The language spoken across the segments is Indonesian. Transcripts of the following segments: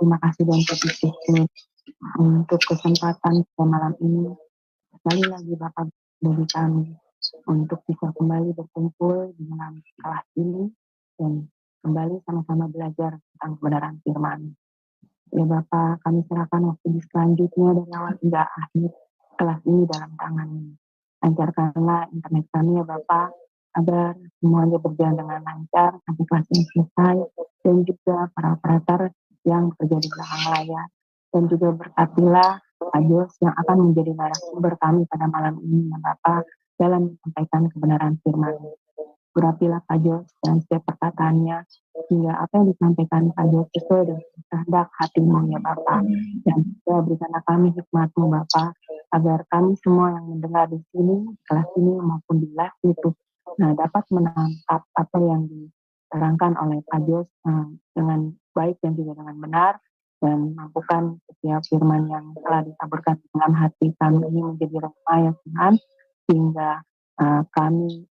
terima kasih dan bersyukur untuk kesempatan pada malam ini. Sekali lagi Bapak bagi kami untuk bisa kembali berkumpul di dalam kelas ini dan kembali sama-sama belajar tentang kebenaran firman. Ya Bapak, kami serahkan waktu di selanjutnya dari awal hingga akhir kelas ini dalam tangan-Mu. Lancarkanlah internet kami ya Bapak, agar semuanya berjalan dengan lancar sampai kelas ini selesai, dan juga para operator yang bekerja di belakang layar. Dan juga berkatilah Pak Jos yang akan menjadi narasumber kami pada malam ini ya Bapak, dalam menyampaikan kebenaran firman. Urapilah Pak Jos dan setiap perkataannya, sehingga apa yang disampaikan Pak Jos sesuai dengan kehendak hati-Mu ya Bapak. Dan juga berikanlah kami hikmat-Mu Bapak, agar kami semua yang mendengar di sini, di kelas ini maupun di live YouTube, dapat menangkap apa yang diterangkan oleh Pak Jos dengan baik dan juga dengan benar, dan mampukan setiap firman yang telah ditaburkan dalam hati kami ini menjadi rema yang Tuhan, sehingga kami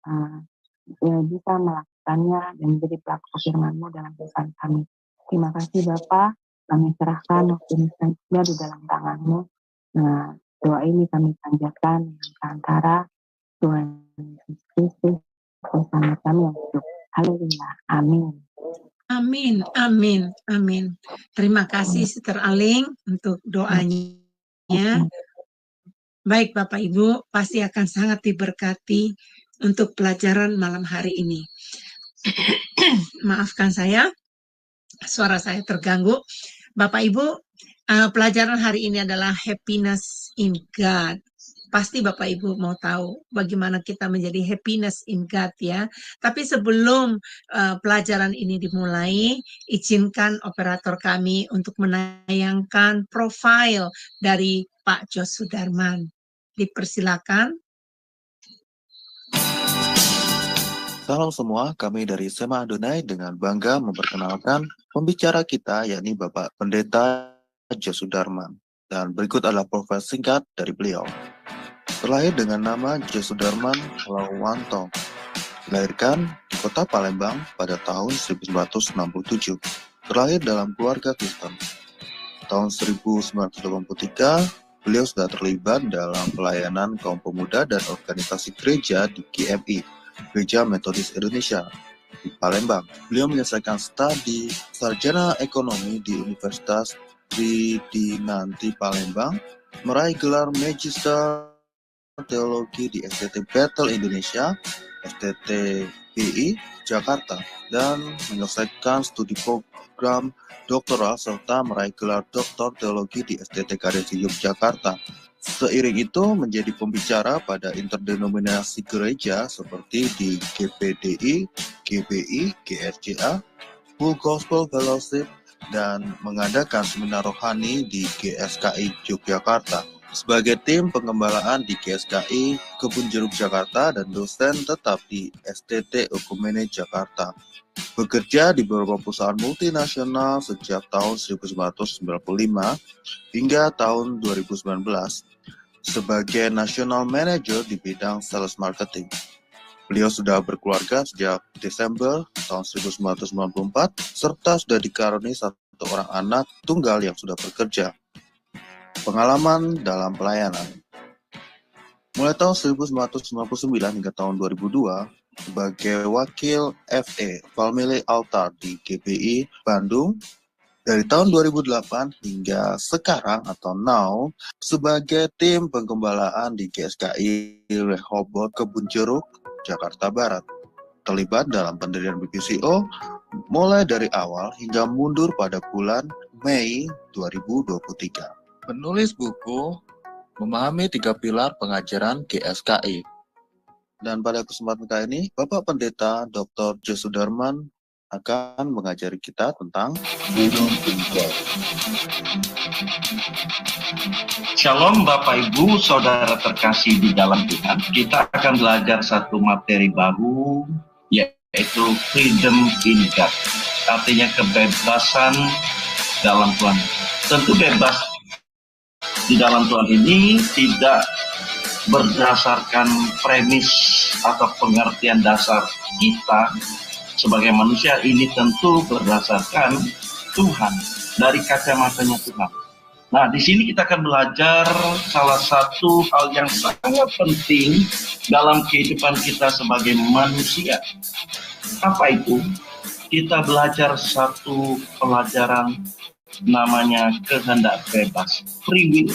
bisa melakukannya dan menjadi pelaku firman-Mu dalam kehidupan kami. Terima kasih Bapak, kami serahkan waktu ini selanjutnya di dalam tangan-Mu. Doa ini kami panjatkan dengan perantara Tuhan Yesus Kristus bersama kami yang hidup. Haleluya. Amin. Amin, amin, amin. Terima kasih Sister Aling untuk doanya. Baik Bapak Ibu, pasti akan sangat diberkati untuk pelajaran malam hari ini. Maafkan saya, suara saya terganggu. Bapak Ibu, pelajaran hari ini adalah happiness in God. Pasti Bapak Ibu mau tahu bagaimana kita menjadi happiness in God ya. Tapi sebelum pelajaran ini dimulai, izinkan operator kami untuk menayangkan profil dari Pak Jos Sudarman. Dipersilakan. Salam semua, kami dari SMA Adonai dengan bangga memperkenalkan pembicara kita, yakni Bapak Pendeta Jos Sudarman. Dan berikut adalah profil singkat dari beliau. Terlahir dengan nama Jos Sudarman Lawanto. Dilahirkan di kota Palembang pada tahun 1967. Terlahir dalam keluarga Kristen. Tahun 1983, beliau sudah terlibat dalam pelayanan kaum pemuda dan organisasi gereja di GMI, Gereja Metodis Indonesia, di Palembang. Beliau menyelesaikan studi sarjana ekonomi di Universitas Tridinanti Palembang, meraih gelar Magister Teologi di STT Bethel Indonesia, STTBI Jakarta, dan menyelesaikan studi program doktoral serta meraih gelar Doktor Teologi di STT Kadeji Yogyakarta. Seiring itu menjadi pembicara pada interdenominasi gereja seperti di GPDI, GBI, GRJA, Full Gospel Fellowship, dan mengadakan seminar rohani di GSKI Yogyakarta. Sebagai tim pengembalaan di GSKI Kebun Jeruk Jakarta dan dosen tetap di STT Okumene Jakarta. Bekerja di beberapa perusahaan multinasional sejak tahun 1995 hingga tahun 2019 sebagai National Manager di bidang Sales Marketing. Beliau sudah berkeluarga sejak Desember tahun 1994 serta sudah dikaruniai satu orang anak tunggal yang sudah bekerja. Pengalaman dalam pelayanan. Mulai tahun 1999 hingga tahun 2002 sebagai wakil FE Family Altar di GBI Bandung. Dari tahun 2008 hingga sekarang atau now sebagai tim penggembalaan di GSKI Rehoboth Kebun Jeruk, Jakarta Barat. Terlibat dalam pendirian BPCO mulai dari awal hingga mundur pada bulan Mei 2023. Penulis buku Memahami 3 Pilar Pengajaran GSKI. Dan pada kesempatan kali ini, Bapak Pendeta Dr. Jos Sudarman akan mengajari kita tentang Freedom in God. Shalom Bapak Ibu, Saudara terkasih di dalam Tuhan. Kita akan belajar satu materi baru, yaitu Freedom in God. Artinya kebebasan dalam Tuhan. Tentu bebas di dalam Tuhan ini tidak berdasarkan premis atau pengertian dasar kita sebagai manusia, ini tentu berdasarkan Tuhan. dari kacamatanya Tuhan. Nah, di sini kita akan belajar salah satu hal yang sangat penting dalam kehidupan kita sebagai manusia. Apa itu? Kita belajar satu pelajaran namanya kehendak bebas, free will.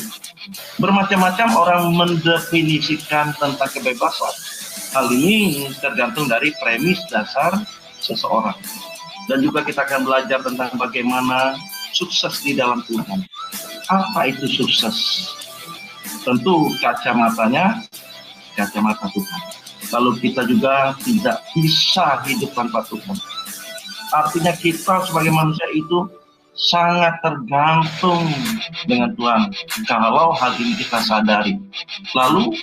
Bermacam-macam orang mendefinisikan tentang kebebasan. Hal ini tergantung dari premis dasar seseorang. Dan juga kita akan belajar tentang bagaimana sukses di dalam Tuhan. Apa itu sukses? Tentu kacamatanya, kacamata Tuhan. Lalu kita juga tidak bisa hidup tanpa Tuhan. Artinya kita sebagai manusia itu sangat tergantung dengan Tuhan. Kalau hal ini kita sadari. Lalu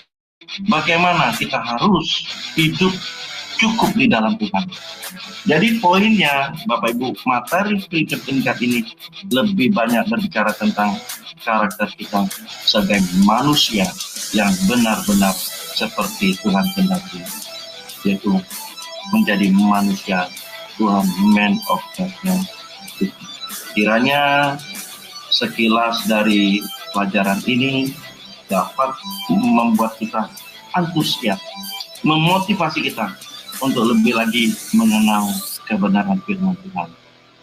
bagaimana kita harus hidup cukup di dalam Tuhan. Jadi poinnya, Bapak Ibu, materi freedom in God ini lebih banyak berbicara tentang karakter kita sebagai manusia yang benar-benar seperti Tuhan kehendaki, yaitu menjadi manusia Tuhan, man of God. Kiranya sekilas dari pelajaran ini dapat membuat kita antusias, memotivasi kita untuk lebih lagi mengenal kebenaran firman Tuhan.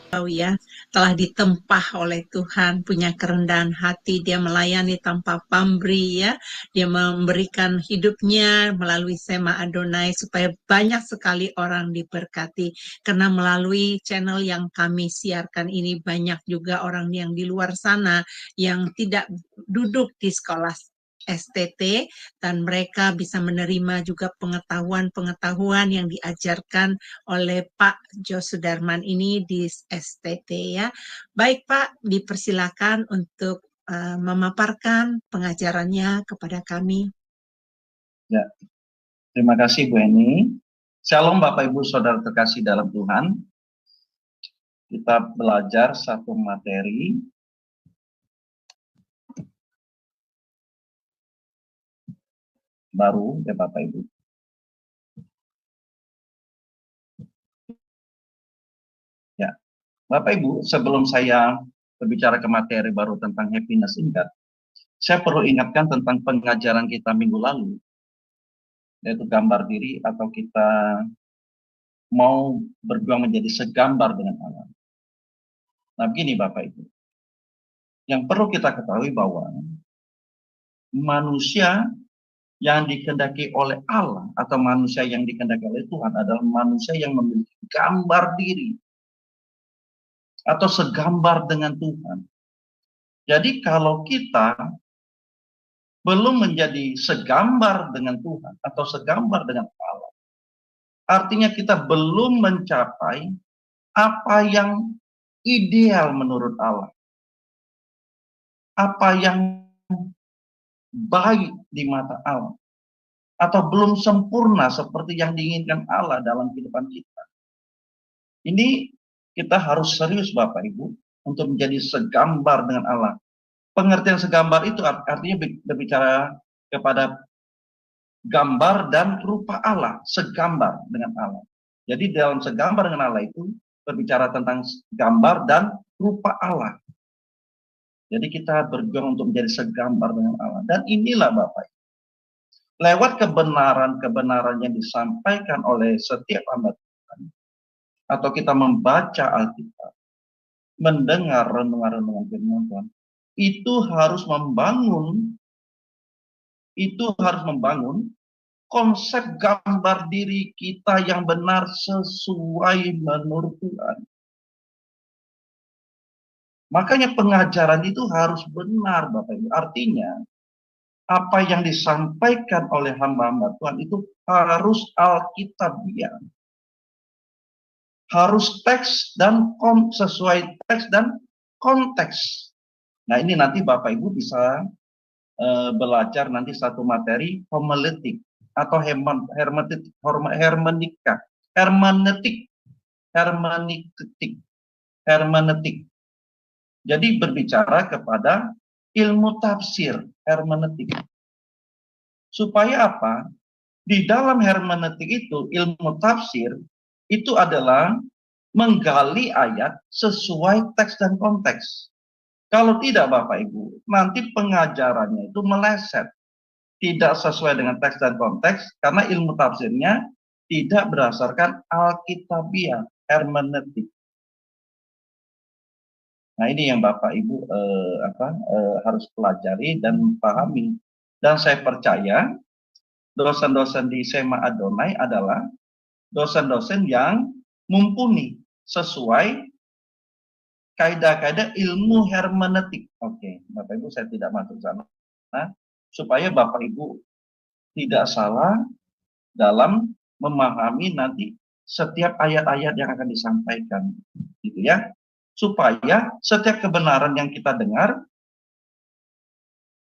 Tahu ya, telah ditempah oleh Tuhan, punya kerendahan hati, dia melayani tanpa pamrih ya, dia memberikan hidupnya melalui Sema Adonai supaya banyak sekali orang diberkati, karena melalui channel yang kami siarkan ini banyak juga orang yang di luar sana yang tidak duduk di sekolah STT dan mereka bisa menerima juga pengetahuan-pengetahuan yang diajarkan oleh Pak Jo Sudarman ini di STT ya. Baik Pak, dipersilakan untuk memaparkan pengajarannya kepada kami. Ya, terima kasih Bu Eni. Shalom Bapak Ibu Saudara terkasih dalam Tuhan. Kita belajar satu materi baru ya Bapak Ibu. Ya, Bapak Ibu, sebelum saya berbicara ke materi baru tentang happiness in God, saya perlu ingatkan tentang pengajaran kita minggu lalu, yaitu gambar diri atau kita mau berjuang menjadi segambar dengan Allah. Nah begini Bapak Ibu, yang perlu kita ketahui bahwa manusia yang dikehendaki oleh Allah atau manusia yang dikehendaki oleh Tuhan adalah manusia yang memiliki gambar diri atau segambar dengan Tuhan. Jadi kalau kita belum menjadi segambar dengan Tuhan atau segambar dengan Allah, artinya kita belum mencapai apa yang ideal menurut Allah, apa yang baik di mata Allah, atau belum sempurna seperti yang diinginkan Allah dalam kehidupan kita. Ini kita harus serius Bapak Ibu untuk menjadi segambar dengan Allah. Pengertian segambar itu artinya berbicara kepada gambar dan rupa Allah, segambar dengan Allah. Jadi dalam segambar dengan Allah itu berbicara tentang gambar dan rupa Allah. Jadi kita berjuang untuk menjadi segambar dengan Allah. Dan inilah Bapak, lewat kebenaran-kebenaran yang disampaikan oleh setiap hamba Tuhan, atau kita membaca Alkitab, mendengar renungan-renungan firman Tuhan, itu harus membangun konsep gambar diri kita yang benar sesuai menurut Tuhan. Makanya pengajaran itu harus benar Bapak Ibu. Artinya apa yang disampaikan oleh hamba-hamba Tuhan itu harus alkitabiah. Harus teks dan sesuai teks dan konteks. Nah ini nanti Bapak Ibu bisa belajar nanti satu materi homiletik atau hermeneutik. Jadi berbicara kepada ilmu tafsir, hermeneutik. Supaya apa? Di dalam hermeneutik itu, ilmu tafsir itu adalah menggali ayat sesuai teks dan konteks. Kalau tidak Bapak Ibu, nanti pengajarannya itu meleset, tidak sesuai dengan teks dan konteks, karena ilmu tafsirnya tidak berdasarkan alkitabiah, hermeneutik. Nah ini yang Bapak Ibu harus pelajari dan pahami. Dan saya percaya dosen-dosen di SEMA Adonai adalah dosen-dosen yang mumpuni sesuai kaidah-kaidah ilmu hermeneutik. Oke, Bapak Ibu saya tidak masuk sana. Nah, supaya Bapak Ibu tidak salah dalam memahami nanti setiap ayat-ayat yang akan disampaikan, gitu ya. Supaya setiap kebenaran yang kita dengar,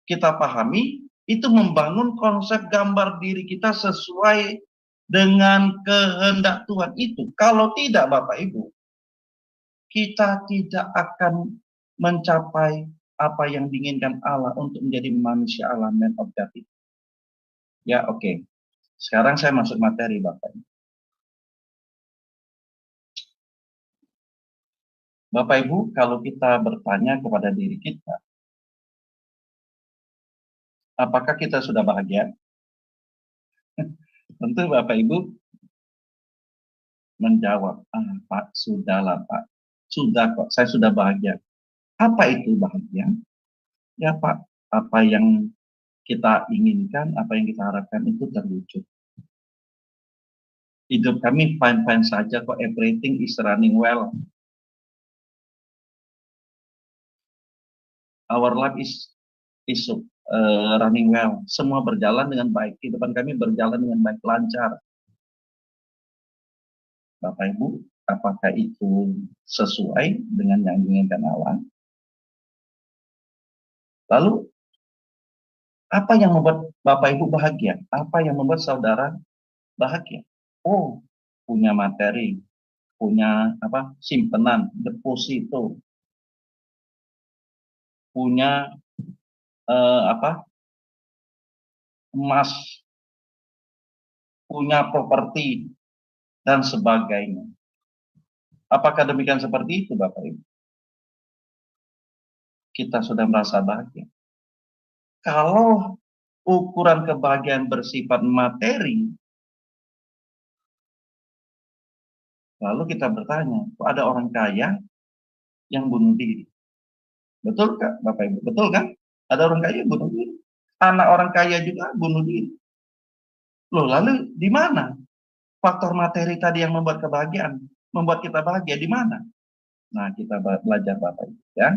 kita pahami, itu membangun konsep gambar diri kita sesuai dengan kehendak Tuhan itu. Kalau tidak Bapak Ibu, kita tidak akan mencapai apa yang diinginkan Allah untuk menjadi manusia Allah, man of God. Ya, oke. Sekarang saya masuk materi Bapak Ibu. Bapak Ibu, kalau kita bertanya kepada diri kita, apakah kita sudah bahagia? Tentu Bapak Ibu menjawab, Pak, sudahlah Pak. Sudah kok, saya sudah bahagia. Apa itu bahagia? Ya Pak, apa yang kita inginkan, apa yang kita harapkan itu terwujud. Hidup kami fine-fine saja kok, everything is running well. Our life is running well. Semua berjalan dengan baik. Kehidupan kami berjalan dengan baik, lancar. Bapak Ibu, apakah itu sesuai dengan yang diinginkan Allah? Lalu, apa yang membuat Bapak Ibu bahagia? Apa yang membuat saudara bahagia? Oh, punya materi, punya simpenan, deposito, punya emas, punya properti, dan sebagainya. Apakah demikian seperti itu Bapak Ibu? Kita sudah merasa bahagia. Kalau ukuran kebahagiaan bersifat materi, lalu kita bertanya, kok ada orang kaya yang bunuh diri? Betul kan Bapak Ibu? Betul kan? Ada orang kaya yang bunuh diri. Anak orang kaya juga bunuh diri. Loh, lalu di mana faktor materi tadi yang membuat kebahagiaan, membuat kita bahagia, di mana? Nah, kita belajar Bapak Ibu ya.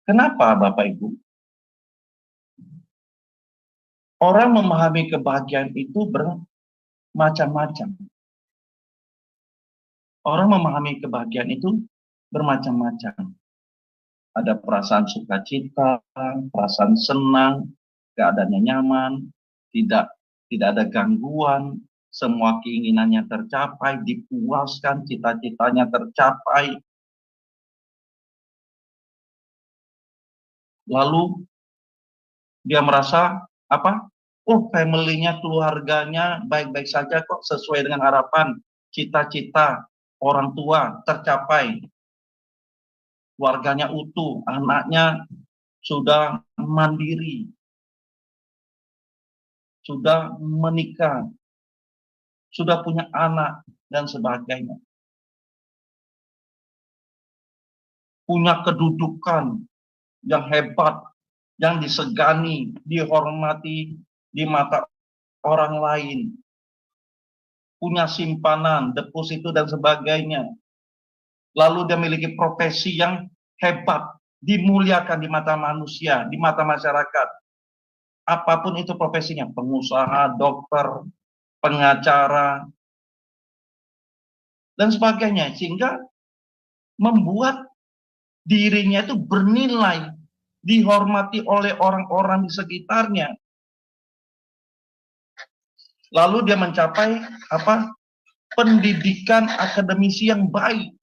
Kenapa Bapak Ibu? Orang memahami kebahagiaan itu bermacam-macam. Orang memahami kebahagiaan itu bermacam-macam. Ada perasaan sukacita, perasaan senang, keadaannya nyaman, tidak ada gangguan, semua keinginannya tercapai, dipuaskan, cita-citanya tercapai. Lalu dia merasa oh, family-nya, keluarganya baik-baik saja kok, sesuai dengan harapan, cita-cita orang tua tercapai. Keluarganya utuh, anaknya sudah mandiri, sudah menikah, sudah punya anak, dan sebagainya. Punya kedudukan yang hebat, yang disegani, dihormati di mata orang lain. Punya simpanan, deposito, dan sebagainya. Lalu dia memiliki profesi yang hebat, dimuliakan di mata manusia, di mata masyarakat. Apapun itu profesinya, pengusaha, dokter, pengacara, dan sebagainya. Sehingga membuat dirinya itu bernilai, dihormati oleh orang-orang di sekitarnya. Lalu dia mencapai pendidikan akademisi yang baik.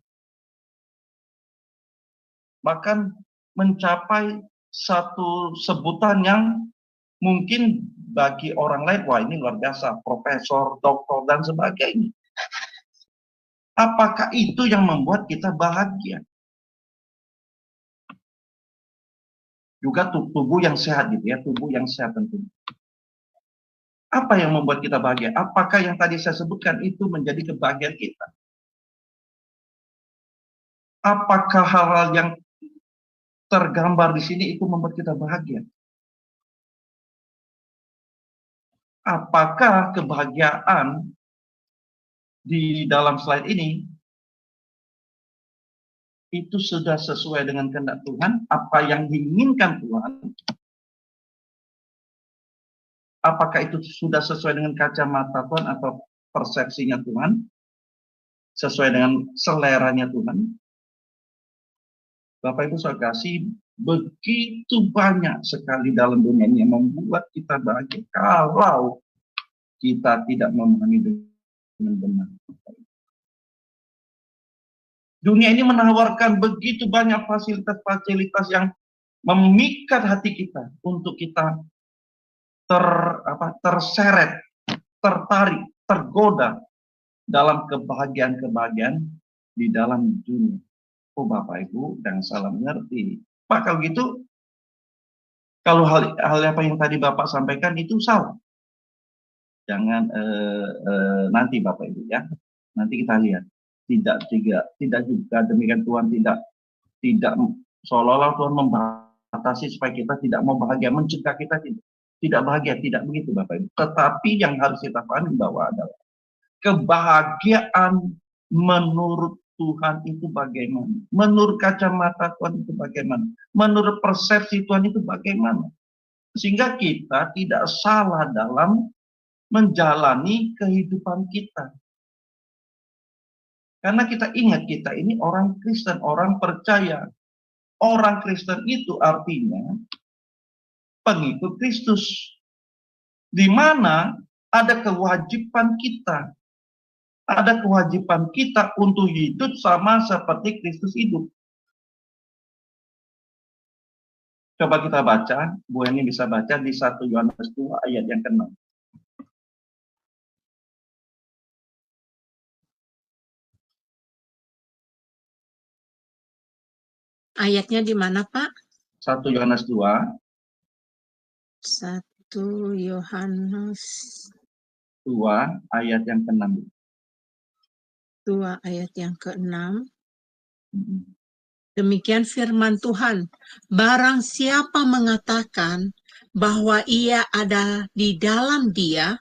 Bahkan mencapai satu sebutan yang Mungkin bagi orang lain, wah ini luar biasa, profesor, doktor, dan sebagainya. Apakah itu yang membuat kita bahagia? Juga tubuh yang sehat gitu ya, tubuh yang sehat tentunya. Apa yang membuat kita bahagia? Apakah yang tadi saya sebutkan itu menjadi kebahagiaan kita? Apakah hal-hal yang tergambar di sini itu membuat kita bahagia? Apakah kebahagiaan di dalam slide ini itu sudah sesuai dengan kehendak Tuhan? Apa yang diinginkan Tuhan? Apakah itu sudah sesuai dengan kacamata Tuhan atau persepsinya Tuhan? Sesuai dengan seleranya Tuhan? Bapak Ibu saya kasih, begitu banyak sekali dalam dunia ini yang membuat kita bahagia kalau kita tidak memahami dengan benar. Dunia ini menawarkan begitu banyak fasilitas-fasilitas yang memikat hati kita untuk kita terseret, tertarik, tergoda dalam kebahagiaan-kebahagiaan di dalam dunia. Oh Bapak Ibu, dan salam mengerti. Pak, kalau gitu, kalau hal apa yang tadi Bapak sampaikan itu salah. Jangan nanti Bapak Ibu ya. Nanti kita lihat. Tidak juga demikian Tuhan tidak seolah-olah Tuhan membatasi supaya kita tidak mau bahagia, mencegah kita tidak bahagia, tidak begitu Bapak Ibu. Tetapi yang harus kita pahami bahwa adalah kebahagiaan menurut Tuhan itu bagaimana? Menurut kacamata Tuhan itu bagaimana? Menurut persepsi Tuhan itu bagaimana? Sehingga kita tidak salah dalam menjalani kehidupan kita. Karena kita ingat kita ini orang Kristen, orang percaya. Orang Kristen itu artinya pengikut Kristus. Di mana ada kewajiban kita. Ada kewajiban kita untuk hidup sama seperti Kristus hidup. Coba kita baca, Bu Eni bisa baca di 1 Yohanes 2 ayat yang ke-6. Ayatnya di mana, Pak? 1 Yohanes 2. 1 Yohanes 2 ayat yang ke-6. 2 ayat yang ke-6. Demikian firman Tuhan. Barang siapa mengatakan bahwa ia ada di dalam Dia,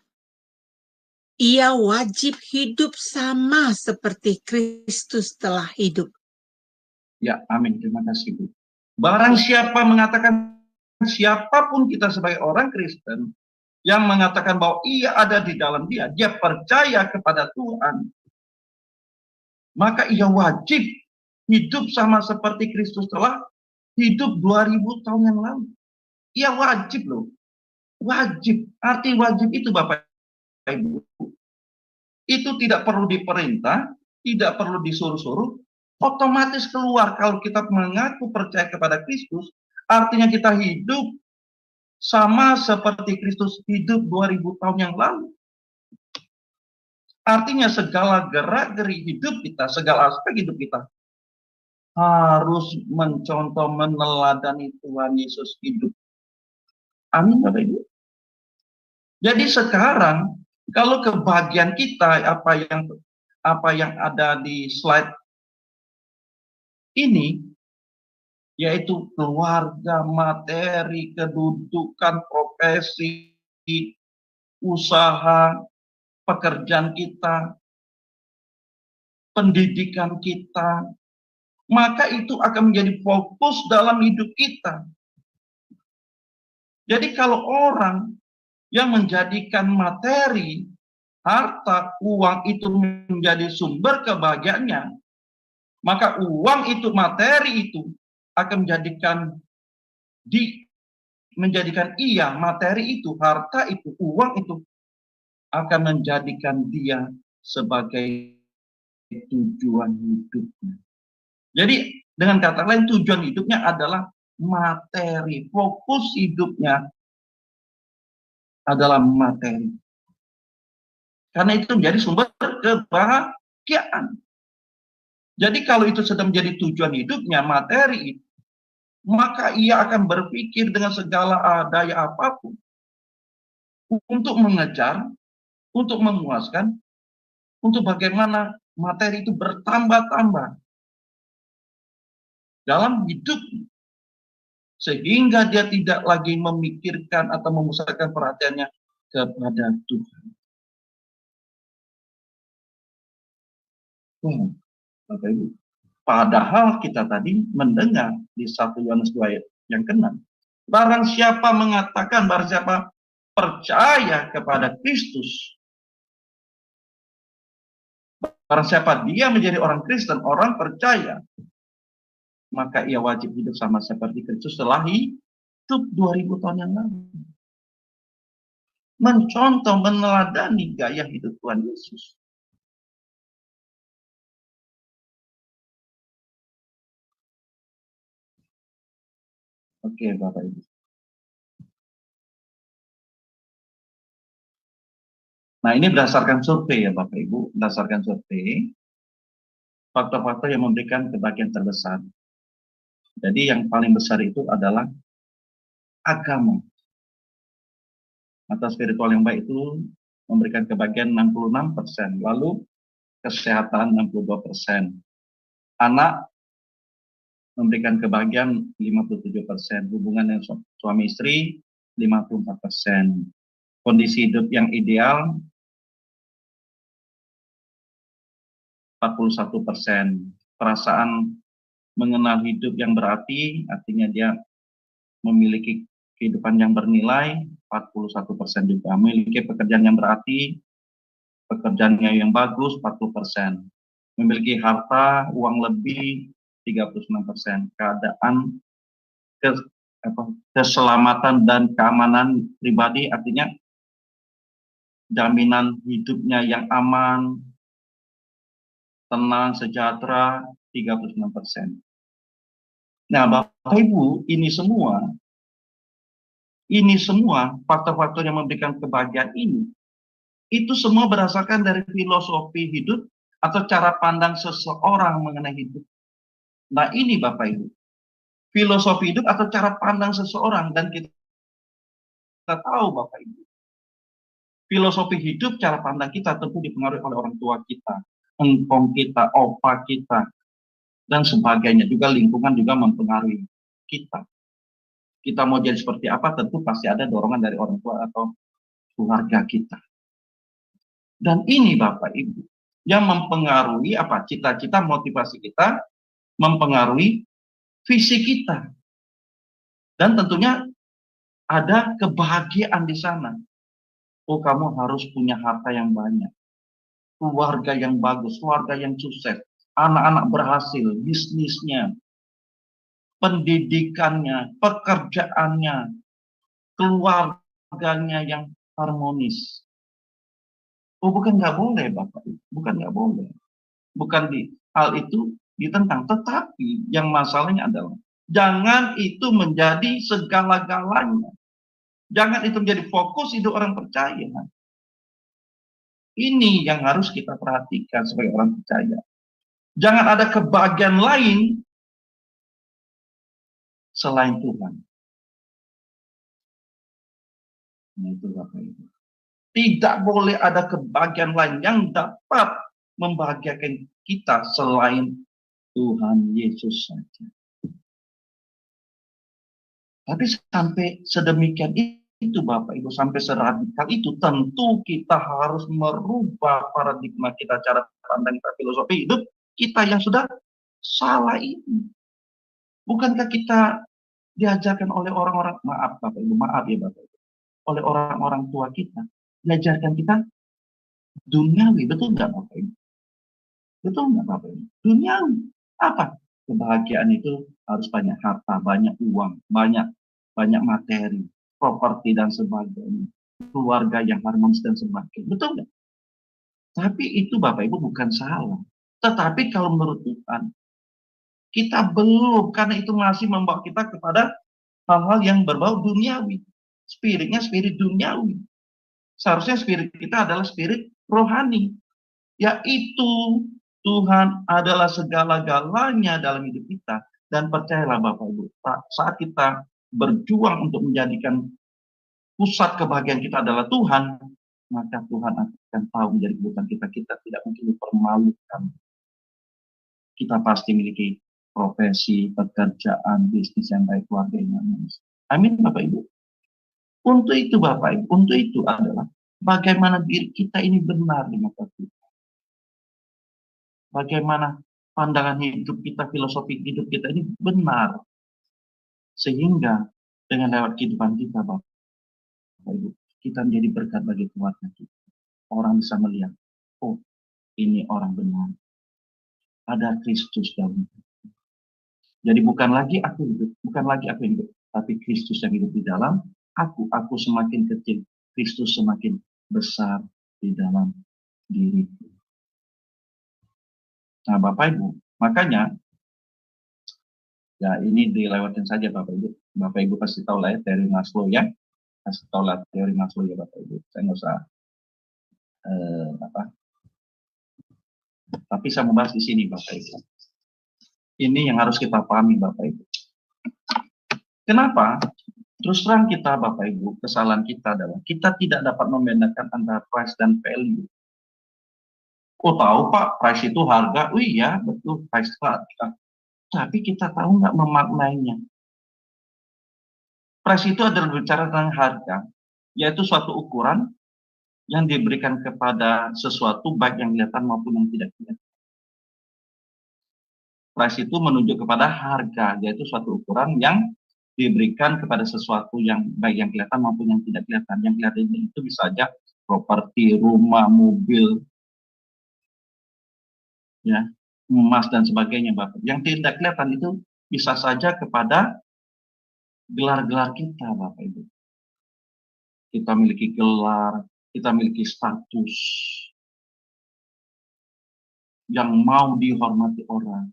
ia wajib hidup sama seperti Kristus telah hidup. Ya, amin. Terima kasih, Bu. Barang siapa mengatakan, siapapun kita sebagai orang Kristen, yang mengatakan bahwa ia ada di dalam Dia, dia percaya kepada Tuhan, maka ia wajib hidup sama seperti Kristus telah hidup 2000 tahun yang lalu. Ia wajib loh. Wajib. Arti wajib itu Bapak Ibu. Itu tidak perlu diperintah, tidak perlu disuruh-suruh, otomatis keluar. Kalau kita mengaku percaya kepada Kristus, artinya kita hidup sama seperti Kristus hidup 2000 tahun yang lalu. Artinya segala gerak-geri hidup kita, segala aspek hidup kita harus mencontoh, meneladani Tuhan Yesus hidup. Amin Bapak Ibu. Jadi sekarang kalau kebahagiaan kita apa yang ada di slide ini, yaitu keluarga, materi, kedudukan, profesi, usaha, pekerjaan kita, pendidikan kita, maka itu akan menjadi fokus dalam hidup kita. Jadi kalau orang yang menjadikan materi, harta, uang itu menjadi sumber kebahagiaannya, maka uang itu, materi itu akan menjadikan ia, materi itu, harta itu, uang itu akan menjadikan dia sebagai tujuan hidupnya. Jadi dengan kata lain tujuan hidupnya adalah materi, fokus hidupnya adalah materi. Karena itu menjadi sumber kebahagiaan. Jadi kalau itu sedang menjadi tujuan hidupnya, materi itu, maka ia akan berpikir dengan segala daya apapun untuk mengejar, untuk memuaskan, untuk bagaimana materi itu bertambah-tambah dalam hidup, sehingga dia tidak lagi memikirkan atau memusatkan perhatiannya kepada Tuhan. Bapak Ibu, padahal kita tadi mendengar di 1 Yohanes 2 ayat yang ke-6, barang siapa mengatakan, barang siapa percaya kepada Kristus, barang siapa dia menjadi orang Kristen, orang percaya, maka ia wajib hidup sama seperti Kristus setelah hidup 2000 tahun yang lalu. Mencontoh, meneladani gaya hidup Tuhan Yesus. Oke, Bapak Ibu. Nah, ini berdasarkan survei ya Bapak Ibu, berdasarkan survei, faktor-faktor yang memberikan kebahagiaan terbesar. Jadi yang paling besar itu adalah agama. Atau spiritual yang baik itu memberikan kebahagiaan 66%, lalu kesehatan 62%. Anak memberikan kebahagiaan 57%, hubungan dengan suami istri 54%. Kondisi hidup yang ideal 41%. Perasaan mengenal hidup yang berarti, artinya dia memiliki kehidupan yang bernilai 41% juga. Memiliki pekerjaan yang berarti, pekerjaannya yang bagus 40%. Memiliki harta, uang lebih 36%. Keadaan keselamatan dan keamanan pribadi, artinya jaminan hidupnya yang aman, tenang, sejahtera 36%. Nah, Bapak Ibu, ini semua faktor-faktor yang memberikan kebahagiaan ini, itu semua berdasarkan dari filosofi hidup atau cara pandang seseorang mengenai hidup. Nah, ini Bapak Ibu, filosofi hidup atau cara pandang seseorang, dan kita tahu Bapak Ibu, filosofi hidup, cara pandang kita tentu dipengaruhi oleh orang tua kita, engkong kita, opa kita, dan sebagainya. Juga lingkungan juga mempengaruhi kita. Kita mau jadi seperti apa, tentu pasti ada dorongan dari orang tua atau keluarga kita. Dan ini Bapak Ibu, yang mempengaruhi apa? Cita-cita, motivasi kita, mempengaruhi visi kita. Dan tentunya ada kebahagiaan di sana. Oh, kamu harus punya harta yang banyak, keluarga yang bagus, keluarga yang sukses, anak-anak berhasil, bisnisnya, pendidikannya, pekerjaannya, keluarganya yang harmonis. Oh, bukan nggak boleh, Bapak. Bukan nggak boleh. Bukan hal itu ditentang. Tetapi yang masalahnya adalah jangan itu menjadi segala-galanya. Jangan itu menjadi fokus hidup orang percaya. Ini yang harus kita perhatikan sebagai orang percaya. Jangan ada kebahagiaan lain selain Tuhan. Nah, itu Bapak Ibu. Tidak boleh ada kebahagiaan lain yang dapat membahagiakan kita selain Tuhan Yesus saja. Tapi sampai sedemikian itu Bapak Ibu, sampai seradikal itu, tentu kita harus merubah paradigma kita, cara pandang kita, filosofi hidup kita yang sudah salah ini. Bukankah kita diajarkan oleh orang-orang, maaf Bapak Ibu, maaf ya Bapak Ibu, oleh orang-orang tua kita, diajarkan kita duniawi, betul nggak Bapak Ibu? Betul nggak Bapak Ibu? Duniawi. Apa? Kebahagiaan itu harus banyak harta, banyak uang, banyak materi, properti dan sebagainya, keluarga yang harmonis dan sebagainya. Betul nggak? Tapi itu Bapak Ibu bukan salah. Tetapi kalau menurut Tuhan, kita belum, karena itu masih membawa kita kepada hal-hal yang berbau duniawi. Spiritnya spirit duniawi. Seharusnya spirit kita adalah spirit rohani, yaitu Tuhan adalah segala-galanya dalam hidup kita. Dan percayalah Bapak Ibu, saat kita berjuang untuk menjadikan pusat kebahagiaan kita adalah Tuhan, maka Tuhan akan tahu menjadi kebutuhan kita. Kita tidak mungkin dipermalukan. Kita pasti memiliki profesi, pekerjaan, bisnis yang baik, keluarga yang manis. Amin Bapak Ibu. Untuk itu Bapak Ibu, untuk itu adalah bagaimana diri kita ini benar di mata Tuhan. Bagaimana pandangan hidup kita, filosofi hidup kita ini benar. Sehingga dengan lewat kehidupan kita Bapak Ibu, kita menjadi berkat bagi keluarga kita. Orang bisa melihat, oh ini orang benar. Ada Kristus dalam hidup. Jadi bukan lagi aku hidup, tapi Kristus yang hidup di dalam aku. Aku semakin kecil, Kristus semakin besar di dalam diriku. Nah Bapak Ibu, makanya ya ini dilewatin saja Bapak Ibu. Bapak Ibu pasti tahu lah ya teori Maslow ya. Pasti tahu lah teori Maslow ya Bapak Ibu. Saya nggak usah tapi saya membahas di sini Bapak Ibu. Ini yang harus kita pahami Bapak Ibu. Kenapa? Terus terang kita Bapak Ibu, kesalahan kita adalah kita tidak dapat membedakan antara price dan value. Oh tahu Pak, price itu harga. Oh iya betul, price itu harga. Tapi kita tahu nggak memaknainya. Price itu adalah berbicara tentang harga, yaitu suatu ukuran yang diberikan kepada sesuatu baik yang kelihatan maupun yang tidak kelihatan. Price itu menunjuk kepada harga, yaitu suatu ukuran yang diberikan kepada sesuatu yang baik yang kelihatan maupun yang tidak kelihatan. Yang kelihatan itu bisa saja properti, rumah, mobil, ya, emas dan sebagainya Bapak. Yang tidak kelihatan itu bisa saja kepada gelar-gelar kita Bapak Ibu. Kita memiliki gelar, kita memiliki status yang mau dihormati orang.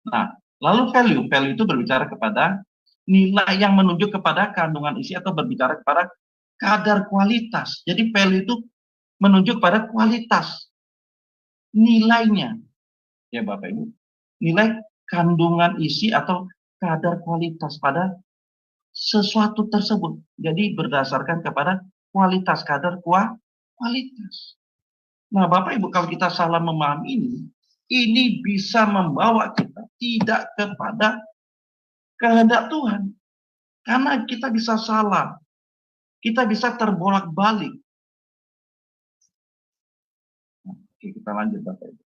Nah, lalu value itu berbicara kepada nilai yang menunjuk kepada kandungan isi atau berbicara kepada kadar kualitas. Jadi value itu menunjuk pada kualitas nilainya. Ya Bapak Ibu, nilai kandungan isi atau kadar kualitas pada sesuatu tersebut. Jadi berdasarkan kepada kualitas, kadar kualitas. Nah Bapak Ibu, kalau kita salah memahami ini bisa membawa kita tidak kepada kehendak Tuhan. Karena kita bisa salah. Kita bisa terbolak-balik. Oke, kita lanjut Bapak Ibu.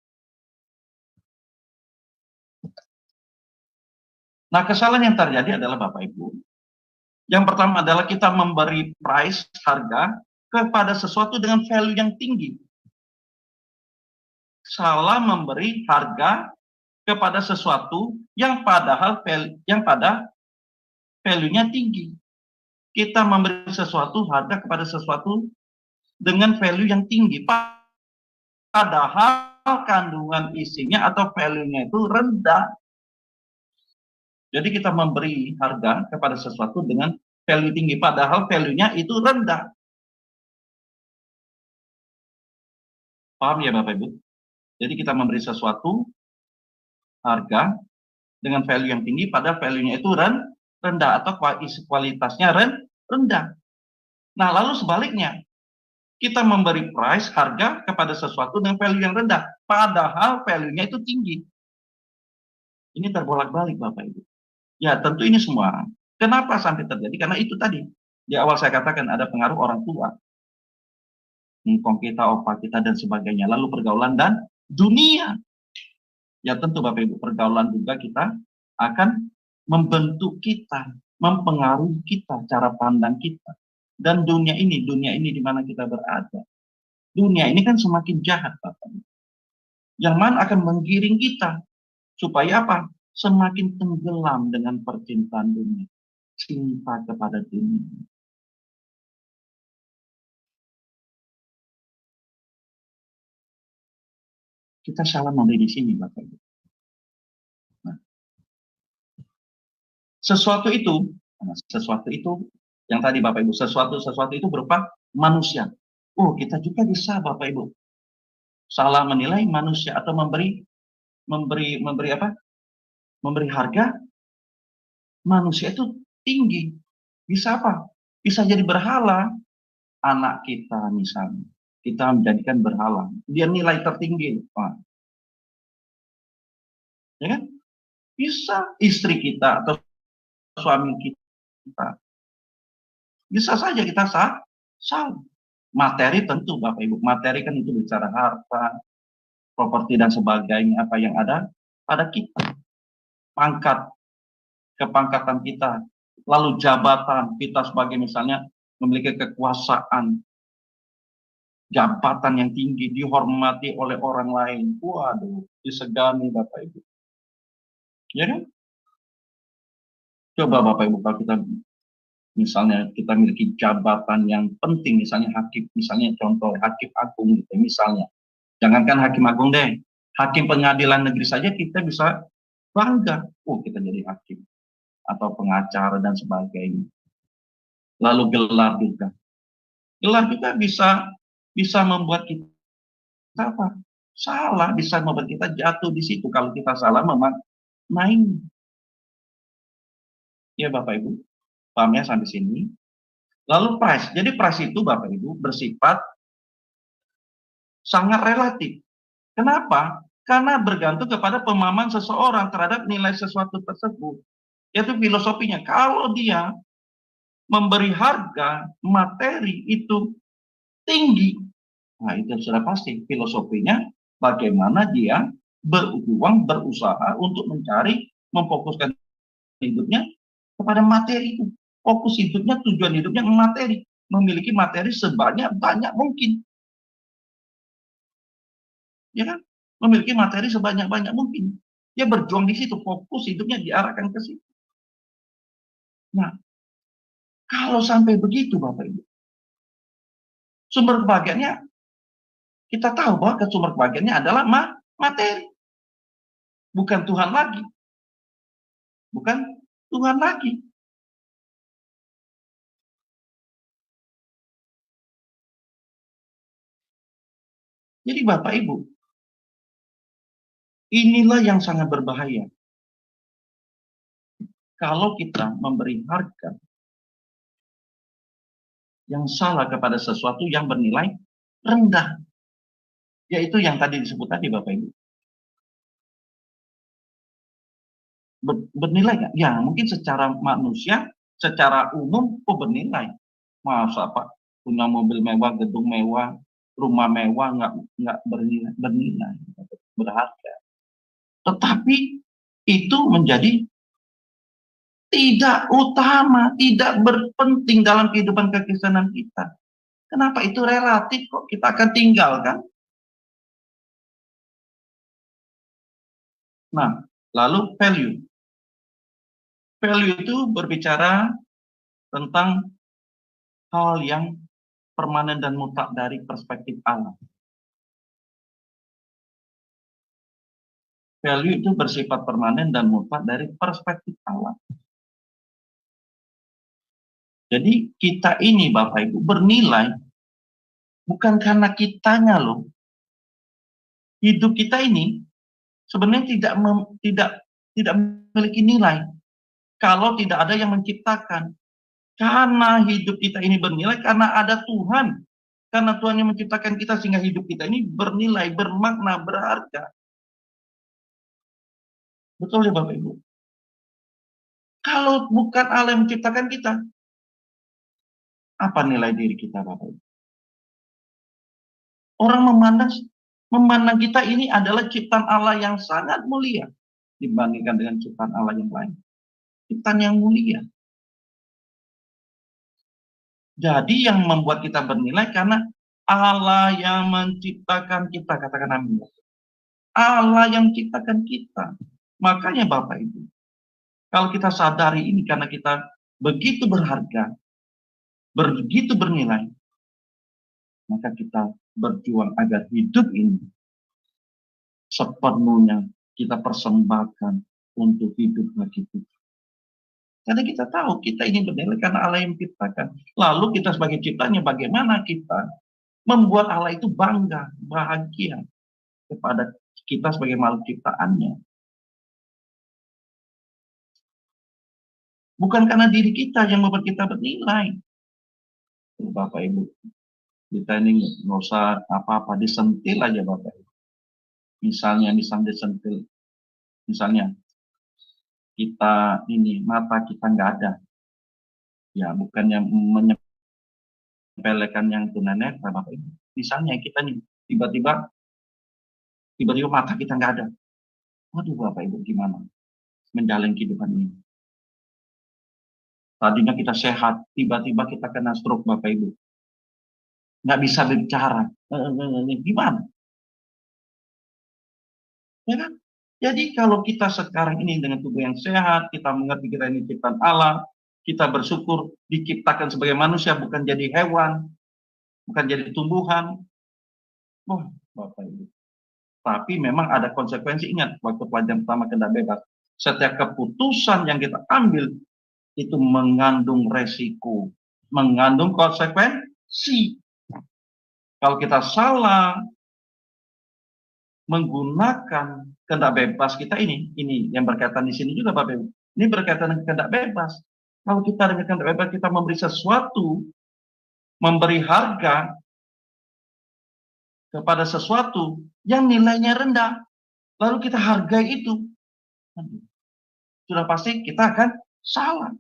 Nah, kesalahan yang terjadi adalah Bapak Ibu. Yang pertama adalah kita memberi price, harga, kepada sesuatu dengan value yang tinggi. Salah memberi harga kepada sesuatu yang padahal value-nya tinggi. Kita memberi sesuatu harga kepada sesuatu dengan value yang tinggi. Padahal kandungan isinya atau value-nya itu rendah. Jadi kita memberi harga kepada sesuatu dengan value tinggi, padahal value-nya itu rendah. Paham ya Bapak Ibu? Jadi kita memberi sesuatu harga dengan value yang tinggi, padahal value-nya itu rendah atau kualitasnya rendah. Nah lalu sebaliknya, kita memberi price, harga kepada sesuatu dengan value yang rendah, padahal value-nya itu tinggi. Ini terbolak-balik Bapak Ibu. Ya tentu ini semua. Kenapa sampai terjadi? Karena itu tadi. Di awal saya katakan ada pengaruh orang tua. Ngkong kita, opa kita, dan sebagainya. Lalu pergaulan dan dunia. Ya tentu Bapak Ibu, pergaulan juga kita akan membentuk kita, mempengaruhi kita, cara pandang kita. Dan dunia ini di mana kita berada. Dunia ini kan semakin jahat Bapak Ibu. Yang mana akan menggiring kita. Supaya apa? Semakin tenggelam dengan percintaan dunia. Cinta kepada dunia. Kita salah memberi di sini, Bapak Ibu. Nah, sesuatu itu yang tadi Bapak Ibu, sesuatu itu berupa manusia. Oh, kita juga bisa Bapak Ibu salah menilai manusia atau memberi apa? Memberi harga manusia itu tinggi. Bisa apa? Bisa jadi berhala. Anak kita misalnya, kita menjadikan berhala. Dia nilai tertinggi, Pak. Ya kan? Bisa istri kita atau suami kita. Bisa saja kita salah. Materi tentu Bapak Ibu. Materi kan itu bicara harta, properti dan sebagainya, apa yang ada pada kita. Pangkat, kepangkatan kita, lalu jabatan kita sebagai misalnya memiliki kekuasaan, jabatan yang tinggi, dihormati oleh orang lain. Waduh, disegani Bapak Ibu. Ya kan? Coba Bapak Ibu, kalau kita misalnya kita memiliki jabatan yang penting, misalnya hakim, misalnya contoh hakim agung gitu, misalnya. Jangankan hakim agung deh, hakim pengadilan negeri saja kita bisa bangga. Oh, kita jadi hakim atau pengacara dan sebagainya. Lalu gelar juga. Gelar juga bisa membuat kita apa? Salah, bisa membuat kita jatuh di situ kalau kita salah memaknai. Ya Bapak Ibu, paham ya sampai sini? Lalu price. Jadi price itu Bapak Ibu bersifat sangat relatif. Kenapa? Karena bergantung kepada pemahaman seseorang terhadap nilai sesuatu tersebut. Yaitu filosofinya. Kalau dia memberi harga materi itu tinggi, nah itu sudah pasti filosofinya bagaimana dia berjuang, berusaha untuk mencari, memfokuskan hidupnya kepada materi itu. Fokus hidupnya, tujuan hidupnya materi. Memiliki materi sebanyak-banyak mungkin. Ya kan? Memiliki materi sebanyak-banyak mungkin. Dia berjuang di situ, fokus hidupnya diarahkan ke situ. Nah, kalau sampai begitu Bapak Ibu, sumber kebahagiaannya, kita tahu bahwa sumber kebahagiaannya adalah materi. Bukan Tuhan lagi. Bukan Tuhan lagi. Jadi Bapak Ibu, inilah yang sangat berbahaya. Kalau kita memberi harga yang salah kepada sesuatu yang bernilai rendah. Yaitu yang tadi disebut tadi Bapak Ibu. Bernilai nggak? Ya mungkin secara manusia, secara umum bernilai. Masa apa? Punya mobil mewah, gedung mewah, rumah mewah nggak bernilai, berharga. Tetapi itu menjadi tidak utama, tidak berpenting dalam kehidupan kekristenan kita. Kenapa? Itu relatif kok, kita akan tinggalkan. Nah, lalu value. Value itu berbicara tentang hal yang permanen dan mutlak dari perspektif Allah. Value itu bersifat permanen dan mutlak dari perspektif Allah. Jadi kita ini Bapak Ibu bernilai bukan karena kitanya loh. Hidup kita ini sebenarnya tidak memiliki nilai kalau tidak ada yang menciptakan. Karena hidup kita ini bernilai karena ada Tuhan. Karena Tuhan yang menciptakan kita sehingga hidup kita ini bernilai, bermakna, berharga. Betul ya Bapak Ibu? Kalau bukan Allah yang menciptakan kita, apa nilai diri kita Bapak Ibu? Orang memandang kita ini adalah ciptaan Allah yang sangat mulia dibandingkan dengan ciptaan Allah yang lain. Ciptaan yang mulia. Jadi yang membuat kita bernilai karena Allah yang menciptakan kita, katakan amin. Allah yang menciptakan kita. Makanya Bapak Ibu, kalau kita sadari ini karena kita begitu berharga, begitu bernilai, maka kita berjuang agar hidup ini sepenuhnya kita persembahkan untuk hidup bagi Tuhan. Karena kita tahu kita ini bernilai karena Allah yang menciptakan. Lalu kita sebagai ciptanya, bagaimana kita membuat Allah itu bangga, bahagia kepada kita sebagai makhluk ciptaannya. Bukan karena diri kita yang membuat kita bernilai. Bapak Ibu, kita ini nggak usah apa-apa, disentil aja Bapak Ibu. Misalnya disentil, misalnya kita ini mata kita nggak ada, ya bukan yang menyepelekan yang tunanetra Bapak Ibu. Misalnya kita nih tiba-tiba mata kita nggak ada, waduh Bapak Ibu gimana menjalani kehidupan ini? Tadinya kita sehat, tiba-tiba kita kena stroke Bapak Ibu, nggak bisa berbicara, gimana? Ya kan? Jadi kalau kita sekarang ini dengan tubuh yang sehat, kita mengerti kita ini ciptaan Allah, kita bersyukur diciptakan sebagai manusia, bukan jadi hewan, bukan jadi tumbuhan. Wah, Bapak Ibu. Tapi memang ada konsekuensi. Ingat, waktu pelajaran pertama kehendak bebas, setiap keputusan yang kita ambil itu mengandung resiko, mengandung konsekuensi. Kalau kita salah menggunakan kehendak bebas kita ini yang berkaitan di sini juga Bapak Ibu. Ini berkaitan dengan kehendak bebas. Kalau kita dengan kehendak bebas kita memberi sesuatu, memberi harga kepada sesuatu yang nilainya rendah, lalu kita hargai itu, sudah pasti kita akan salah.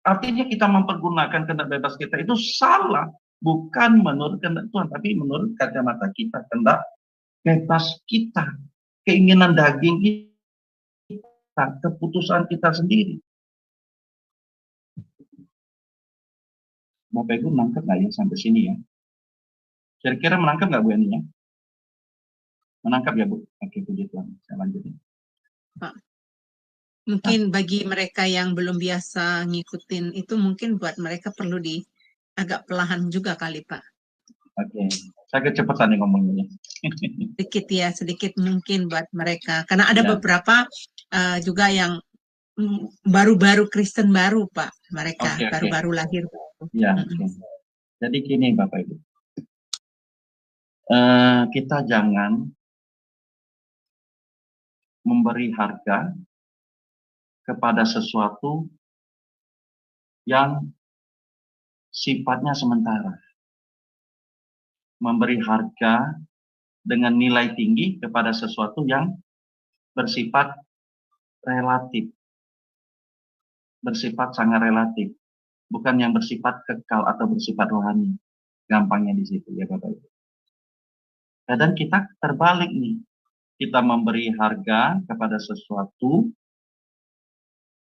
Artinya kita mempergunakan kehendak bebas kita itu salah, bukan menurut kehendak Tuhan, tapi menurut kacamata kita, kehendak bebas kita, keinginan daging kita, keputusan kita sendiri. Bapak Ibu menangkap nggak ya sampai sini ya? Kira-kira menangkap nggak Bu Eni ya? Menangkap ya Bu? Oke, puji Tuhan. Saya lanjutin. Pak, mungkin bagi mereka yang belum biasa ngikutin itu mungkin buat mereka perlu agak perlahan juga kali Pak. Oke, saya kecepatan nih ngomongnya. Sedikit mungkin buat mereka. Karena ada beberapa juga yang baru-baru Kristen baru Pak, mereka baru-baru lahir. Ya, Jadi gini Bapak Ibu, kita jangan memberi harga kepada sesuatu yang sifatnya sementara. Memberi harga dengan nilai tinggi kepada sesuatu yang bersifat relatif. Bersifat sangat relatif. Bukan yang bersifat kekal atau bersifat rohani. Gampangnya di situ ya Bapak Ibu. Kadang kita terbalik nih. Kita memberi harga kepada sesuatu,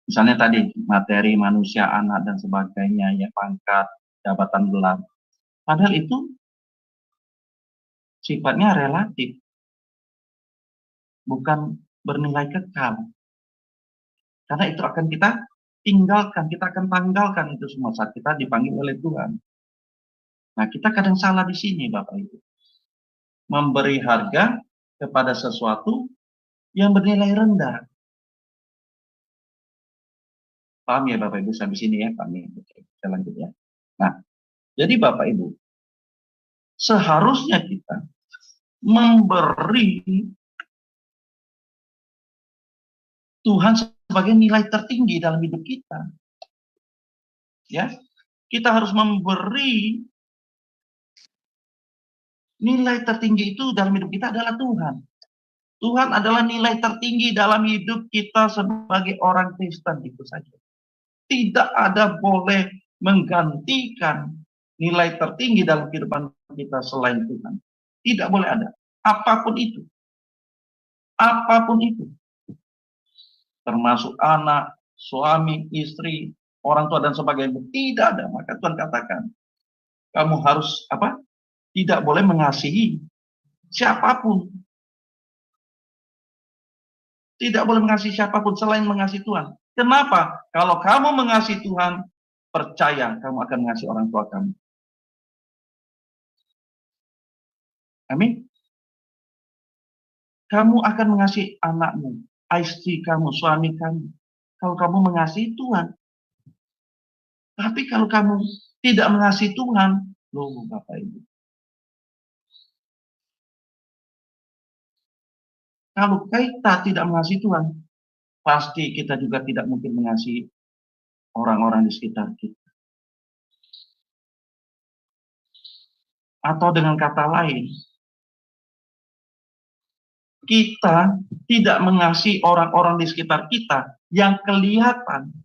misalnya tadi materi, manusia, anak, dan sebagainya, ya pangkat, jabatan, gelar. Padahal itu sifatnya relatif, bukan bernilai kekal. Karena itu akan kita tinggalkan, kita akan tanggalkan itu semua saat kita dipanggil oleh Tuhan. Nah, kita kadang salah di sini, Bapak Ibu. Memberi harga kepada sesuatu yang bernilai rendah. Paham ya Bapak Ibu sampai sini ya? Paham ya? Oke, kita lanjut ya. Nah, jadi Bapak Ibu, seharusnya kita memberi Tuhan sebagai nilai tertinggi dalam hidup kita. Ya, kita harus memberi nilai tertinggi itu dalam hidup kita adalah Tuhan. Tuhan adalah nilai tertinggi dalam hidup kita sebagai orang Kristen, itu saja. Tidak ada boleh menggantikan nilai tertinggi dalam kehidupan kita selain Tuhan. Tidak boleh ada. Apapun itu. Apapun itu. Termasuk anak, suami, istri, orang tua dan sebagainya. Tidak ada. Maka Tuhan katakan, kamu harus apa? Tidak boleh mengasihi siapapun. Tidak boleh mengasihi siapapun selain mengasihi Tuhan. Kenapa? Kalau kamu mengasihi Tuhan, percaya kamu akan mengasihi orang tua kamu. Amin. Kamu akan mengasihi anakmu, istri kamu, suami kamu. Kalau kamu mengasihi Tuhan. Tapi kalau kamu tidak mengasihi Tuhan, loh Bapak Ibu. Kalau kita tidak mengasihi Tuhan, pasti kita juga tidak mungkin mengasihi orang-orang di sekitar kita. Atau dengan kata lain, kita tidak mengasihi orang-orang di sekitar kita yang kelihatan,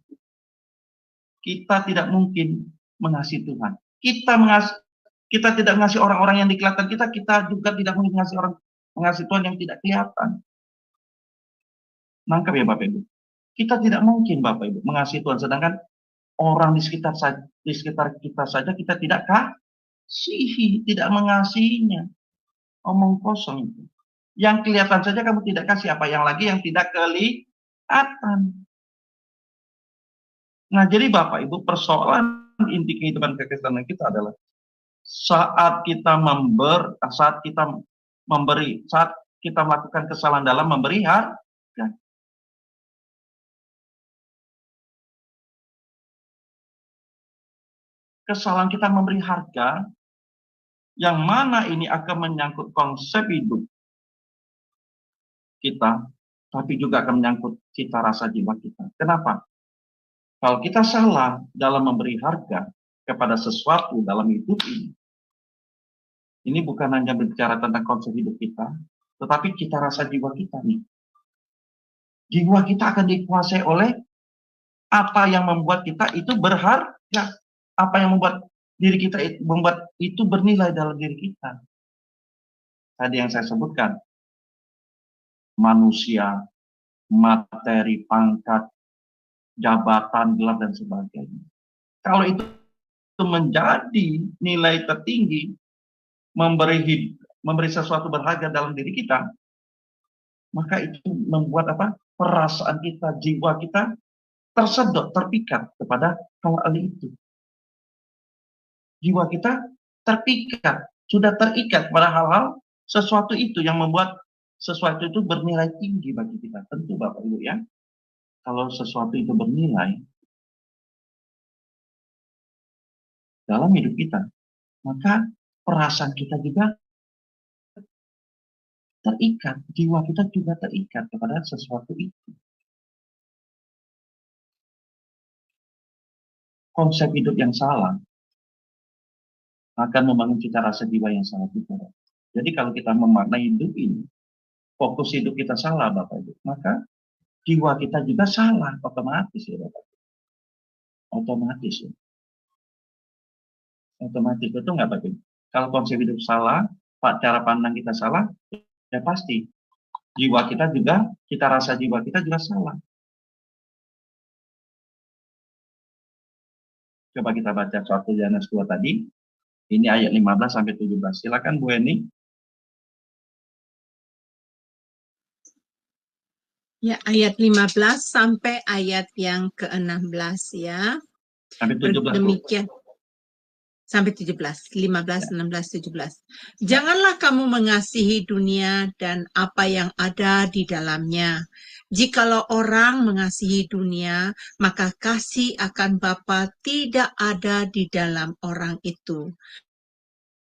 kita tidak mungkin mengasihi Tuhan. Kita tidak mengasihi orang-orang yang di kelihatan kita juga tidak mungkin mengasihi Tuhan yang tidak kelihatan. Nangkap ya Bapak Ibu. Kita tidak mungkin Bapak Ibu mengasihi Tuhan, sedangkan orang di sekitar kita saja kita tidak kasihi, tidak mengasihinya. Omong kosong itu. Yang kelihatan saja kamu tidak kasih, apa yang lagi yang tidak kelihatan. Nah, jadi Bapak Ibu, persoalan inti kehidupan kekristenan kita adalah saat kita melakukan kesalahan dalam memberi harga. Kesalahan kita memberi harga, yang mana ini akan menyangkut konsep hidup kita, tapi juga akan menyangkut cita rasa jiwa kita. Kenapa? Kalau kita salah dalam memberi harga kepada sesuatu dalam hidup ini bukan hanya berbicara tentang konsep hidup kita, tetapi cita rasa jiwa kita nih. Jiwa kita akan dikuasai oleh apa yang membuat kita itu berharga. Apa yang membuat itu bernilai dalam diri kita. Tadi yang saya sebutkan, manusia, materi, pangkat, jabatan, gelar, dan sebagainya. Kalau itu menjadi nilai tertinggi, memberi sesuatu berharga dalam diri kita, maka itu membuat perasaan kita, jiwa kita tersedot, terpikat kepada hal itu. Jiwa kita terpikat, sudah terikat pada hal-hal sesuatu itu yang membuat sesuatu itu bernilai tinggi bagi kita. Tentu Bapak Ibu ya, kalau sesuatu itu bernilai dalam hidup kita, maka perasaan kita juga terikat, jiwa kita juga terikat kepada sesuatu itu. Konsep hidup yang salah akan membangun cita rasa jiwa yang salah juga. Jadi kalau kita memaknai hidup ini, fokus hidup kita salah Bapak Ibu, maka jiwa kita juga salah, otomatis ya Bapak Ibu. Otomatis ya. Otomatis, betul nggak Bapak Ibu? Kalau konsep hidup salah, cara pandang kita salah, ya pasti jiwa kita juga, cita rasa jiwa kita juga salah. Coba kita baca 1 Yohanes 2 tadi. Ini ayat 15 sampai 17. Silakan Bu Eni. Ya, ayat 15 sampai ayat yang ke-16 ya. Sampai 17. Demikian. Sampai 17, 15, 16, 17. Janganlah kamu mengasihi dunia dan apa yang ada di dalamnya. Jikalau orang mengasihi dunia, maka kasih akan Bapa tidak ada di dalam orang itu.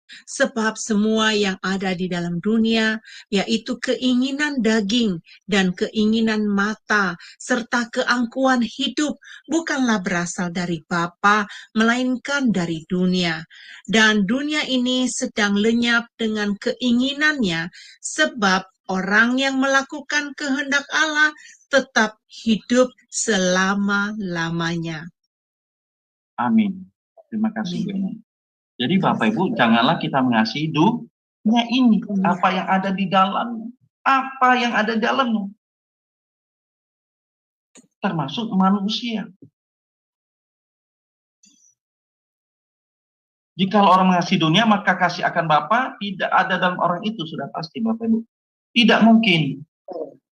Sebab semua yang ada di dalam dunia, yaitu keinginan daging dan keinginan mata, serta keangkuhan hidup, bukanlah berasal dari Bapa, melainkan dari dunia. Dan dunia ini sedang lenyap dengan keinginannya, sebab orang yang melakukan kehendak Allah tetap hidup selama-lamanya. Amin. Terima kasih Bu Eni. Jadi Bapak Ibu, janganlah kita mengasihi dunia ini, apa yang ada di dalamnya. Apa yang ada di dalamnya. Termasuk manusia. Jika orang mengasihi dunia, maka kasih akan Bapa tidak ada dalam orang itu, sudah pasti Bapak Ibu. Tidak mungkin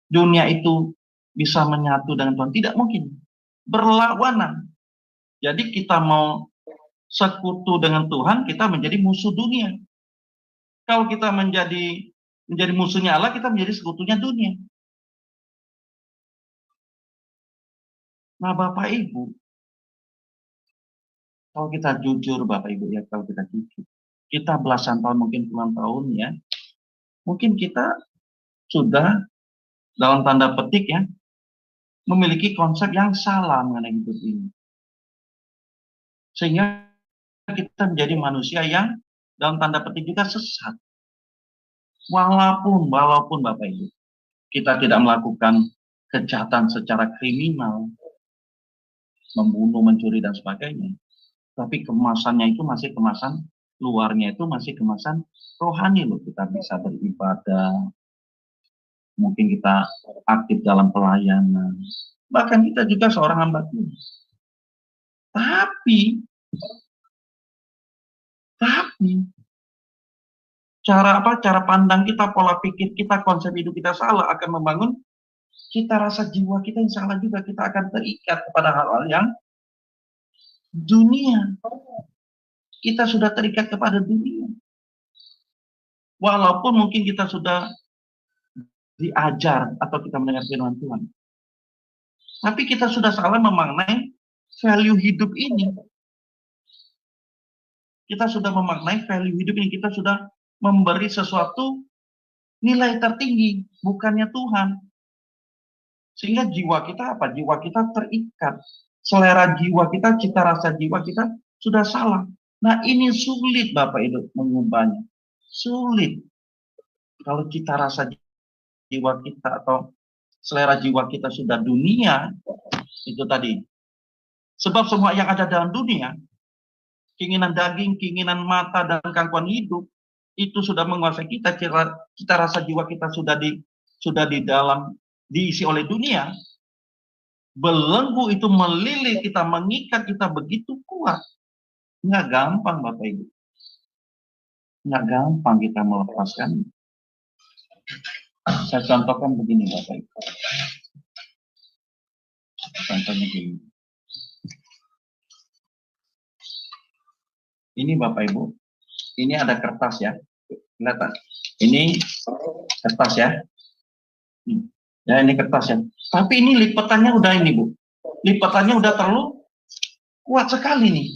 dunia itu bisa menyatu dengan Tuhan, tidak mungkin. Berlawanan. Jadi kita mau sekutu dengan Tuhan, kita menjadi musuh dunia. Kalau kita menjadi musuhnya Allah, kita menjadi sekutunya dunia. Nah Bapak Ibu, Kalau kita jujur Bapak Ibu ya, kalau kita jujur, kita belasan tahun, mungkin puluhan tahun ya, mungkin kita sudah dalam tanda petik ya, memiliki konsep yang salah mengenai hidup ini. Sehingga kita menjadi manusia yang dalam tanda petik juga sesat. Walaupun Bapak Ibu, kita tidak melakukan kejahatan secara kriminal, membunuh, mencuri, dan sebagainya. Tapi kemasannya itu masih kemasan, luarnya itu masih kemasan rohani loh. Kita bisa beribadah, mungkin kita aktif dalam pelayanan, bahkan kita juga seorang hamba Tuhan. Tapi cara pandang kita, pola pikir kita, konsep hidup kita salah, akan membangun cita rasa jiwa kita yang salah juga. Kita akan terikat kepada hal-hal yang dunia. Kita sudah terikat kepada dunia. Walaupun mungkin kita sudah diajar atau kita mendengar firman Tuhan, tapi kita sudah salah memaknai value hidup ini. Kita sudah memaknai value hidup ini. Kita sudah memberi sesuatu nilai tertinggi, bukannya Tuhan. Sehingga jiwa kita apa? Jiwa kita terikat. Selera jiwa kita, cita rasa jiwa kita sudah salah. Nah, ini sulit Bapak Ibu mengubahnya. Sulit. Kalau cita rasa jiwa kita atau selera jiwa kita sudah dunia, itu tadi. Sebab semua yang ada dalam dunia, keinginan daging, keinginan mata, dan gangguan hidup, itu sudah menguasai kita. Cita rasa jiwa kita sudah di dalam, diisi oleh dunia. Belenggu itu melilit kita, mengikat kita begitu kuat. Nggak gampang Bapak Ibu. Nggak gampang kita melepaskan. Saya contohkan begini Bapak Ibu. Contohnya begini. Ini Bapak Ibu, ini ada kertas ya. Kelihatan. Ini kertas ya. Ya, ini kertas ya. Tapi ini lipatannya udah ini Bu. Lipatannya udah terlalu kuat sekali nih.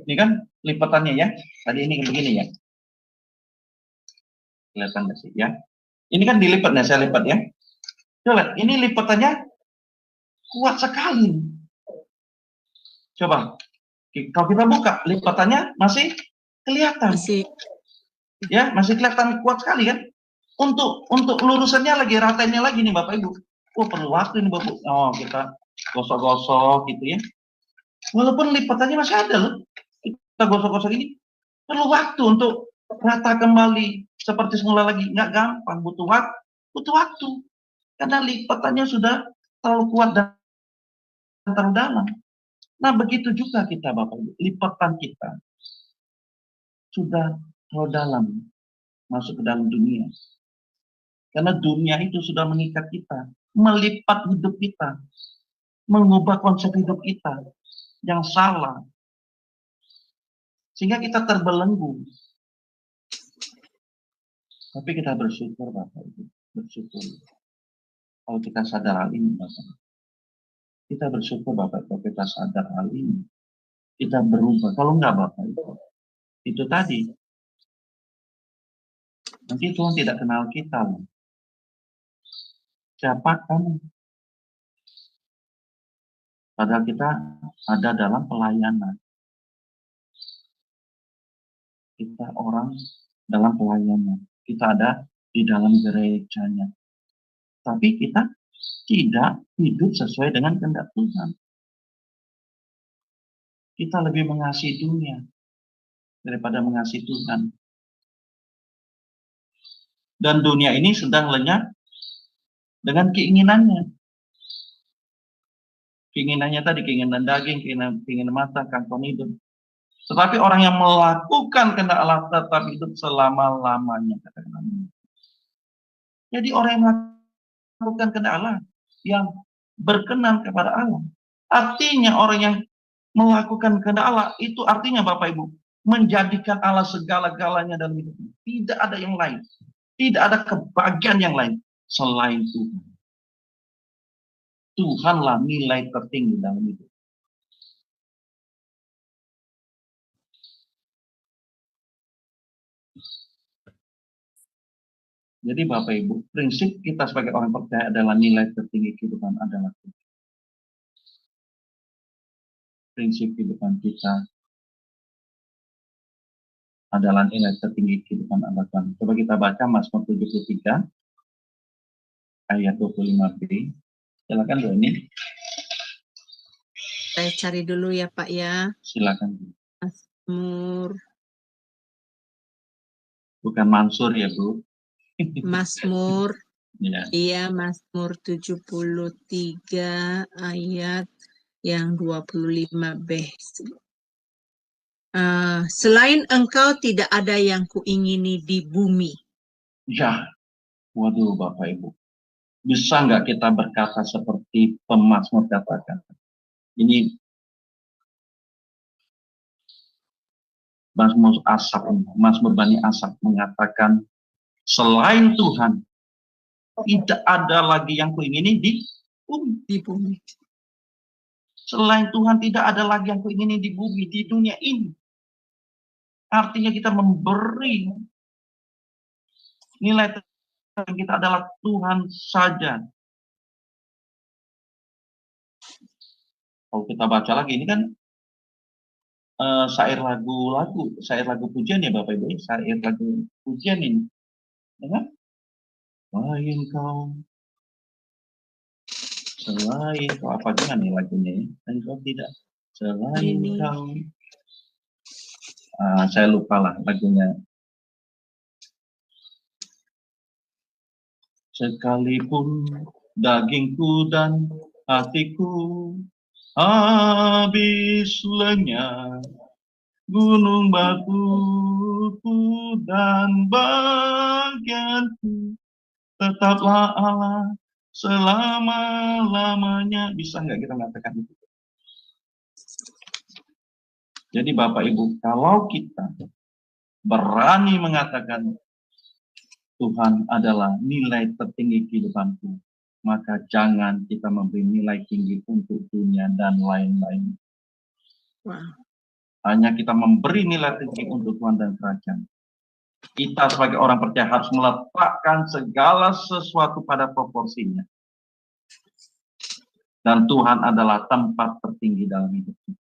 Ini kan lipatannya ya. Tadi ini begini ya. Kelihatan nggak sih ya? Ini kan dilipatnya, saya lipat ya. Coba, ini lipatannya kuat sekali. Coba, kalau kita buka, lipatannya masih kelihatan. Ya, masih kelihatan kuat sekali kan? Untuk lurusannya lagi, ratanya lagi nih Bapak Ibu. Oh, perlu waktu nih Bapak. Oh, kita gosok-gosok gitu ya. Walaupun lipatannya masih ada loh. Kita gosok-gosok ini. Perlu waktu untuk rata kembali seperti semula lagi. Nggak gampang, butuh waktu. Karena lipatannya sudah terlalu kuat dan terlalu dalam. Nah, begitu juga kita Bapak Ibu. Lipatan kita sudah terlalu dalam masuk ke dalam dunia. Karena dunia itu sudah mengikat kita, melipat hidup kita, mengubah konsep hidup kita yang salah. Sehingga kita terbelenggu. Tapi kita bersyukur Bapak Ibu, bersyukur. Kalau kita sadar hal ini Bapak. Kita bersyukur Bapak kalau kita sadar hal ini. Kita berubah. Kalau enggak Bapak Ibu, itu tadi. Nanti Tuhan tidak kenal kita. Siapa kamu? Padahal kita ada dalam pelayanan. Kita orang dalam pelayanan. Kita ada di dalam gerejanya. Tapi kita tidak hidup sesuai dengan kehendak Tuhan. Kita lebih mengasihi dunia daripada mengasihi Tuhan. Dan dunia ini sedang lenyap dengan keinginannya. Keinginannya tadi, keinginan daging, keinginan mata, kangkung hidup. Tetapi orang yang melakukan kehendak Allah tetap hidup selama-lamanya. Jadi orang yang melakukan kehendak Allah, yang berkenan kepada Allah. Artinya orang yang melakukan kehendak Allah, itu artinya Bapak Ibu, menjadikan Allah segala-galanya dalam hidup. Tidak ada yang lain. Tidak ada kebahagiaan yang lain selain Tuhan. Tuhanlah nilai tertinggi dalam hidup. Jadi Bapak Ibu, prinsip kita sebagai orang percaya adalah nilai tertinggi kehidupan adalah Tuhan. Prinsip kehidupan kita adalah nilai tertinggi kehidupan adalah Tuhan. Coba kita baca Mazmur 73 ayat 25b. Silakan Bu ini. Saya cari dulu ya Pak ya. Silakan. Mazmur. Bukan Mansur ya Bu. Mazmur. Ya. Iya, Mazmur 73 ayat yang 25b. Selain engkau tidak ada yang kuingini di bumi. Ya, waduh Bapak Ibu. Bisa nggak kita berkata seperti pemazmur katakan? Ini Mazmur Bani Asaf mengatakan, selain Tuhan, tidak ada lagi yang kuingini di bumi. Selain Tuhan tidak ada lagi yang kuingini di bumi, di dunia ini. Artinya kita memberi nilai kita adalah Tuhan saja. Kalau kita baca lagi, ini kan syair lagu pujian ya Bapak Ibu, syair lagu pujian ini. Ya kan? Selain kau apa gimana nih lagunya ya? Engkau tidak selain kau. Saya lupa lah lagunya. Sekalipun dagingku dan hatiku habis lenyap, gunung batuku dan bagianku tetaplah Allah selama-lamanya. Bisa nggak kita mengatakan itu? Jadi Bapak Ibu, kalau kita berani mengatakan Tuhan adalah nilai tertinggi kehidupanku, maka jangan kita memberi nilai tinggi untuk dunia dan lain-lain. Wow. Hanya kita memberi nilai tinggi untuk Tuhan dan kerajaan. Kita sebagai orang percaya harus meletakkan segala sesuatu pada proporsinya. Dan Tuhan adalah tempat tertinggi dalam hidup kita.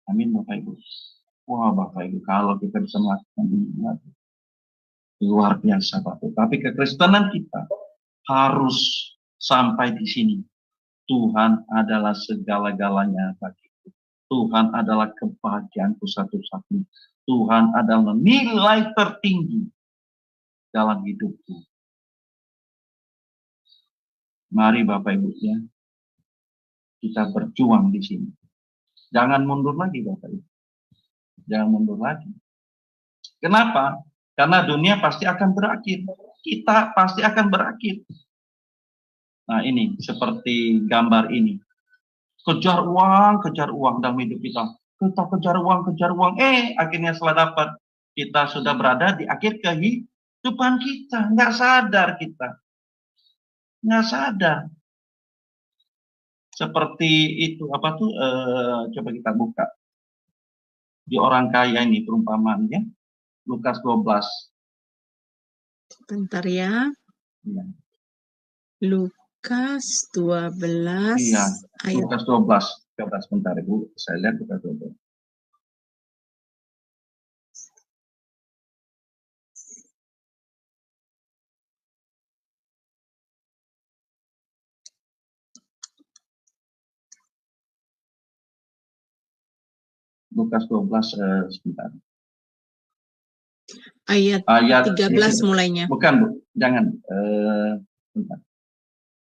Amin Bapak Ibu. Wah Bapak Ibu, kalau kita bisa melakukan ini, luar biasa Bapak. Tapi kekristenan kita harus sampai di sini. Tuhan adalah segala-galanya bagiku. Tuhan adalah kebahagiaanku satu-satunya. Tuhan adalah nilai tertinggi dalam hidupku. Mari Bapak Ibu ya, kita berjuang di sini. Jangan mundur lagi Bapak Ibu. Jangan mundur lagi. Kenapa? Karena dunia pasti akan berakhir. Kita pasti akan berakhir. Nah ini seperti gambar ini. Kejar uang dalam hidup kita. Kita kejar uang. Akhirnya setelah dapat, kita sudah berada di akhir kehidupan kita. Nggak sadar kita. Nggak sadar. Seperti itu, coba kita buka. Di orang kaya ini perumpamaannya, Lukas 12. Bentar ya. Ya. Lukas 12. Iya, ayat. Lukas 12. Coba sebentar Ibu, saya lihat Lukas 12. Lukas 12 sebentar. Ayat 13 mulainya. Bukan Bu, jangan. Sebentar.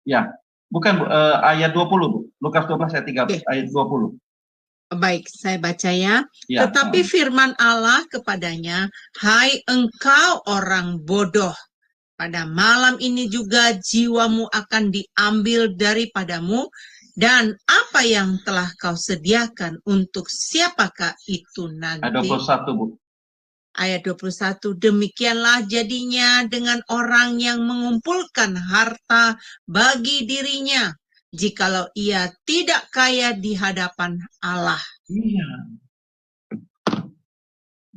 Ya, bukan Bu, ayat 20 Bu. Lukas 12 ayat 13, ayat 20. Baik, saya baca ya. Tetapi firman Allah kepadanya, hai engkau orang bodoh, pada malam ini juga jiwamu akan diambil daripadamu, dan apa yang telah kau sediakan untuk siapakah itu nanti? Ayat 21 Bu. Ayat 21, demikianlah jadinya dengan orang yang mengumpulkan harta bagi dirinya, jikalau ia tidak kaya di hadapan Allah. Iya.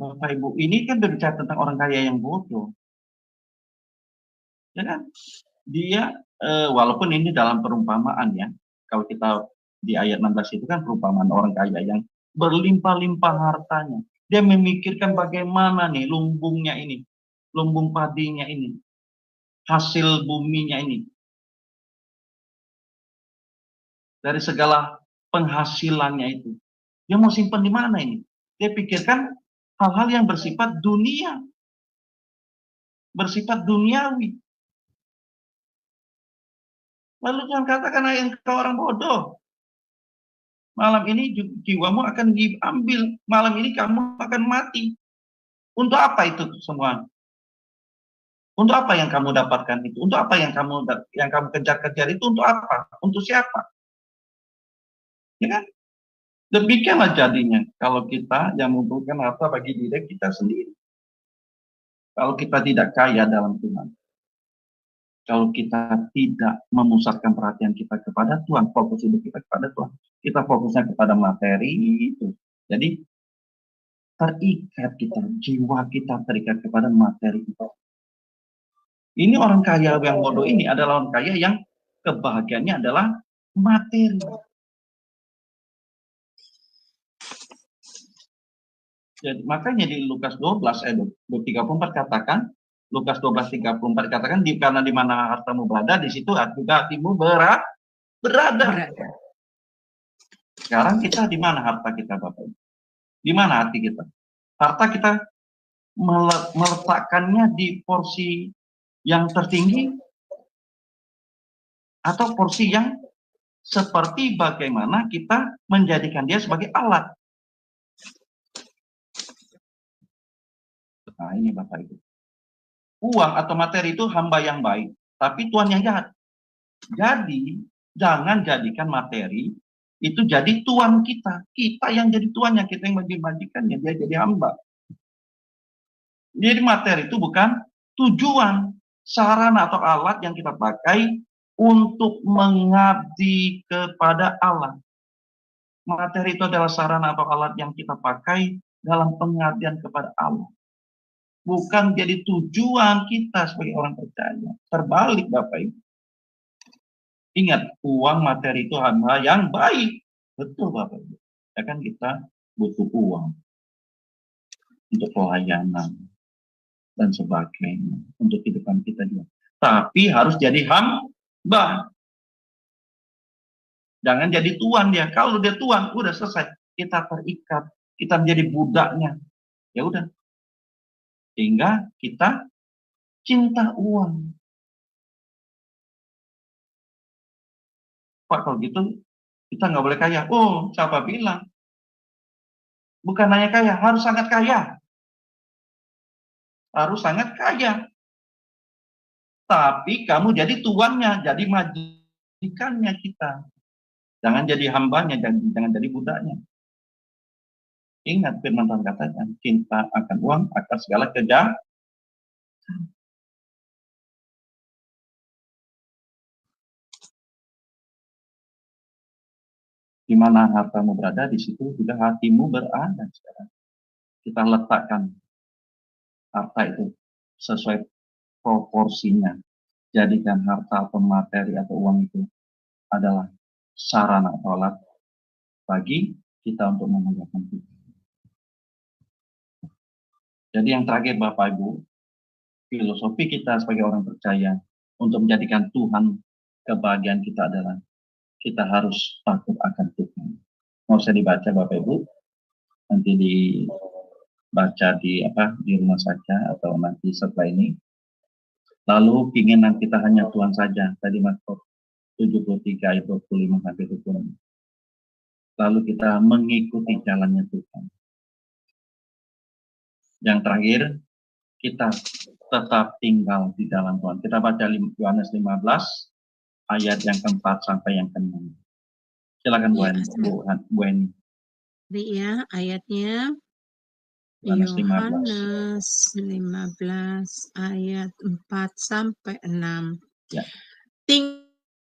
Bapak Ibu, ini kan berbicara tentang orang kaya yang bodoh. Ya kan? Dia, walaupun ini dalam perumpamaan ya, kalau kita di ayat 16 itu kan perumpamaan orang kaya yang berlimpah-limpah hartanya. Dia memikirkan bagaimana nih lumbungnya ini, lumbung padinya ini, hasil buminya ini. Dari segala penghasilannya itu. Dia mau simpan di mana ini? Dia pikirkan hal-hal yang bersifat dunia, bersifat duniawi. Lalu Tuhan katakan, engkau orang bodoh. Malam ini jiwamu akan diambil. Malam ini kamu akan mati. Untuk apa itu semua? Untuk apa yang kamu dapatkan itu? Untuk apa yang kamu kejar-kejar itu? Untuk apa? Untuk siapa? Ya kan? Demikianlah jadinya kalau kita yang membutuhkan harta bagi diri kita sendiri. Kalau kita tidak kaya dalam Tuhan. Kalau kita tidak memusatkan perhatian kita kepada Tuhan, fokus hidup kita kepada Tuhan. Kita fokusnya kepada materi itu. Jadi terikat kita, jiwa kita terikat kepada materi itu. Ini orang kaya yang bodoh ini adalah orang kaya yang kebahagiaannya adalah materi. Jadi, makanya di Lukas 12 ayat 34 katakan, Lukas 12:34 katakan, karena di mana hartamu berada, di situ juga hatimu berada. Sekarang kita di mana harta kita, Bapak? Di mana hati kita? Harta kita meletakkannya di porsi yang tertinggi atau porsi yang seperti bagaimana kita menjadikan dia sebagai alat. Nah, ini Bapak Ibu. Uang atau materi itu hamba yang baik, tapi Tuhan yang jahat. Jadi, jangan jadikan materi itu jadi tuan kita. Kita yang jadi tuannya, kita yang majikannya, dia jadi hamba. Jadi materi itu bukan tujuan, sarana atau alat yang kita pakai untuk mengabdi kepada Allah. Materi itu adalah sarana atau alat yang kita pakai dalam pengabdian kepada Allah. Bukan jadi tujuan kita sebagai orang percaya. Terbalik Bapak Ibu. Ingat, uang materi itu hamba yang baik. Betul Bapak Ibu. Ya kan kita butuh uang untuk pelayanan dan sebagainya. Untuk kehidupan kita juga. Tapi harus jadi hamba. Jangan jadi tuan dia. Kalau dia tuan, udah selesai. Kita terikat. Kita menjadi budaknya. Ya udah. Sehingga kita cinta uang. Pak, kalau gitu kita nggak boleh kaya. Oh, siapa bilang? Bukan hanya kaya, harus sangat kaya. Harus sangat kaya. Tapi kamu jadi tuannya, jadi majikannya kita. Jangan jadi hambanya, jangan jadi budaknya. Ingat firman Tuhan katakan, cinta akan uang akan segala kejahatan. Di mana hartamu berada, di situ juga hatimu berada sekarang. Kita letakkan harta itu sesuai proporsinya. Jadikan harta atau materi atau uang itu adalah sarana atau alat bagi kita untuk memuliakan Tuhan. Jadi yang terakhir Bapak Ibu, filosofi kita sebagai orang percaya untuk menjadikan Tuhan kebahagiaan kita adalah kita harus takut akan Tuhan. Mau usah dibaca Bapak Ibu, nanti dibaca di rumah saja atau nanti setelah ini. Lalu keinginan kita hanya Tuhan saja. Tadi Mazmur 73 ayat 25 sampai 26. Lalu kita mengikuti jalannya Tuhan. Yang terakhir, kita tetap tinggal di dalam Tuhan. Kita baca Yohanes 15 ayat yang keempat sampai yang ke-6. Silakan Bu Eni. Ya, ayatnya Yohanes 15 ayat 4 sampai 6. Ya.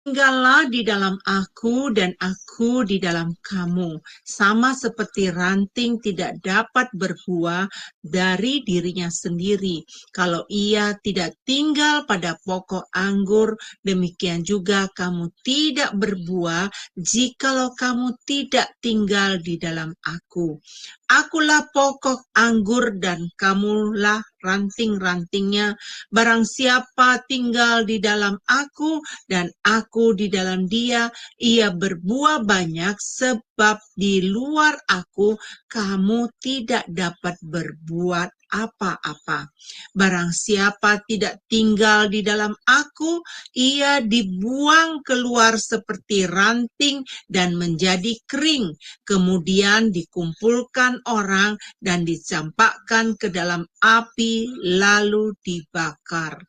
Tinggallah di dalam aku dan aku di dalam kamu. Sama seperti ranting tidak dapat berbuah dari dirinya sendiri. Kalau ia tidak tinggal pada pokok anggur, demikian juga kamu tidak berbuah jikalau kamu tidak tinggal di dalam aku. Akulah pokok anggur dan kamulah ranting-rantingnya. Barang siapa tinggal di dalam aku dan aku di dalam dia, ia berbuah banyak, sebab di luar aku kamu tidak dapat berbuat apa-apa. Barang siapa tidak tinggal di dalam aku, ia dibuang keluar seperti ranting dan menjadi kering, kemudian dikumpulkan orang dan dicampakkan ke dalam api lalu dibakar.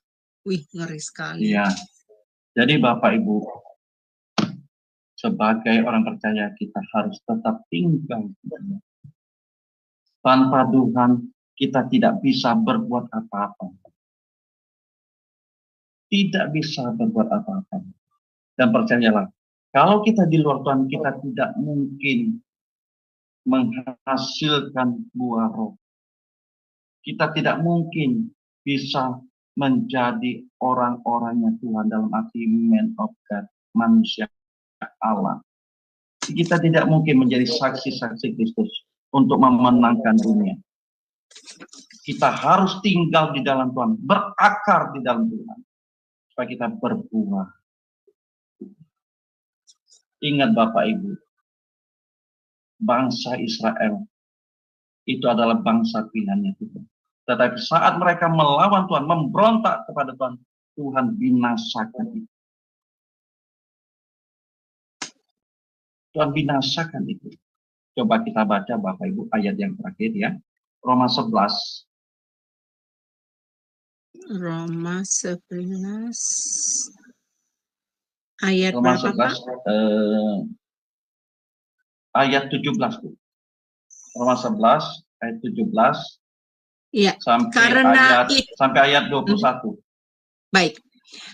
Wih, ngeri sekali. Ya, jadi Bapak Ibu, sebagai orang percaya kita harus tetap tinggal di dalam. Tanpa Tuhan kita tidak bisa berbuat apa-apa. Tidak bisa berbuat apa-apa. Dan percayalah, kalau kita di luar Tuhan, kita tidak mungkin menghasilkan buah roh. Kita tidak mungkin bisa menjadi orang-orangnya Tuhan dalam arti man of God, manusia Allah. Kita tidak mungkin menjadi saksi-saksi Kristus untuk memenangkan dunia. Kita harus tinggal di dalam Tuhan, berakar di dalam Tuhan, supaya kita berbuah. Ingat Bapak Ibu, bangsa Israel itu adalah bangsa pilihannya Tuhan. Tetapi saat mereka melawan Tuhan, memberontak kepada Tuhan, Tuhan binasakan itu. Tuhan binasakan itu. Coba kita baca Bapak Ibu ayat yang terakhir ya. Roma 11. Roma 11 ayat Roma berapa, 11 Pak? Ayat 17 Bu. Roma 11 ayat 17 Ya, sampai ayat 21. Baik.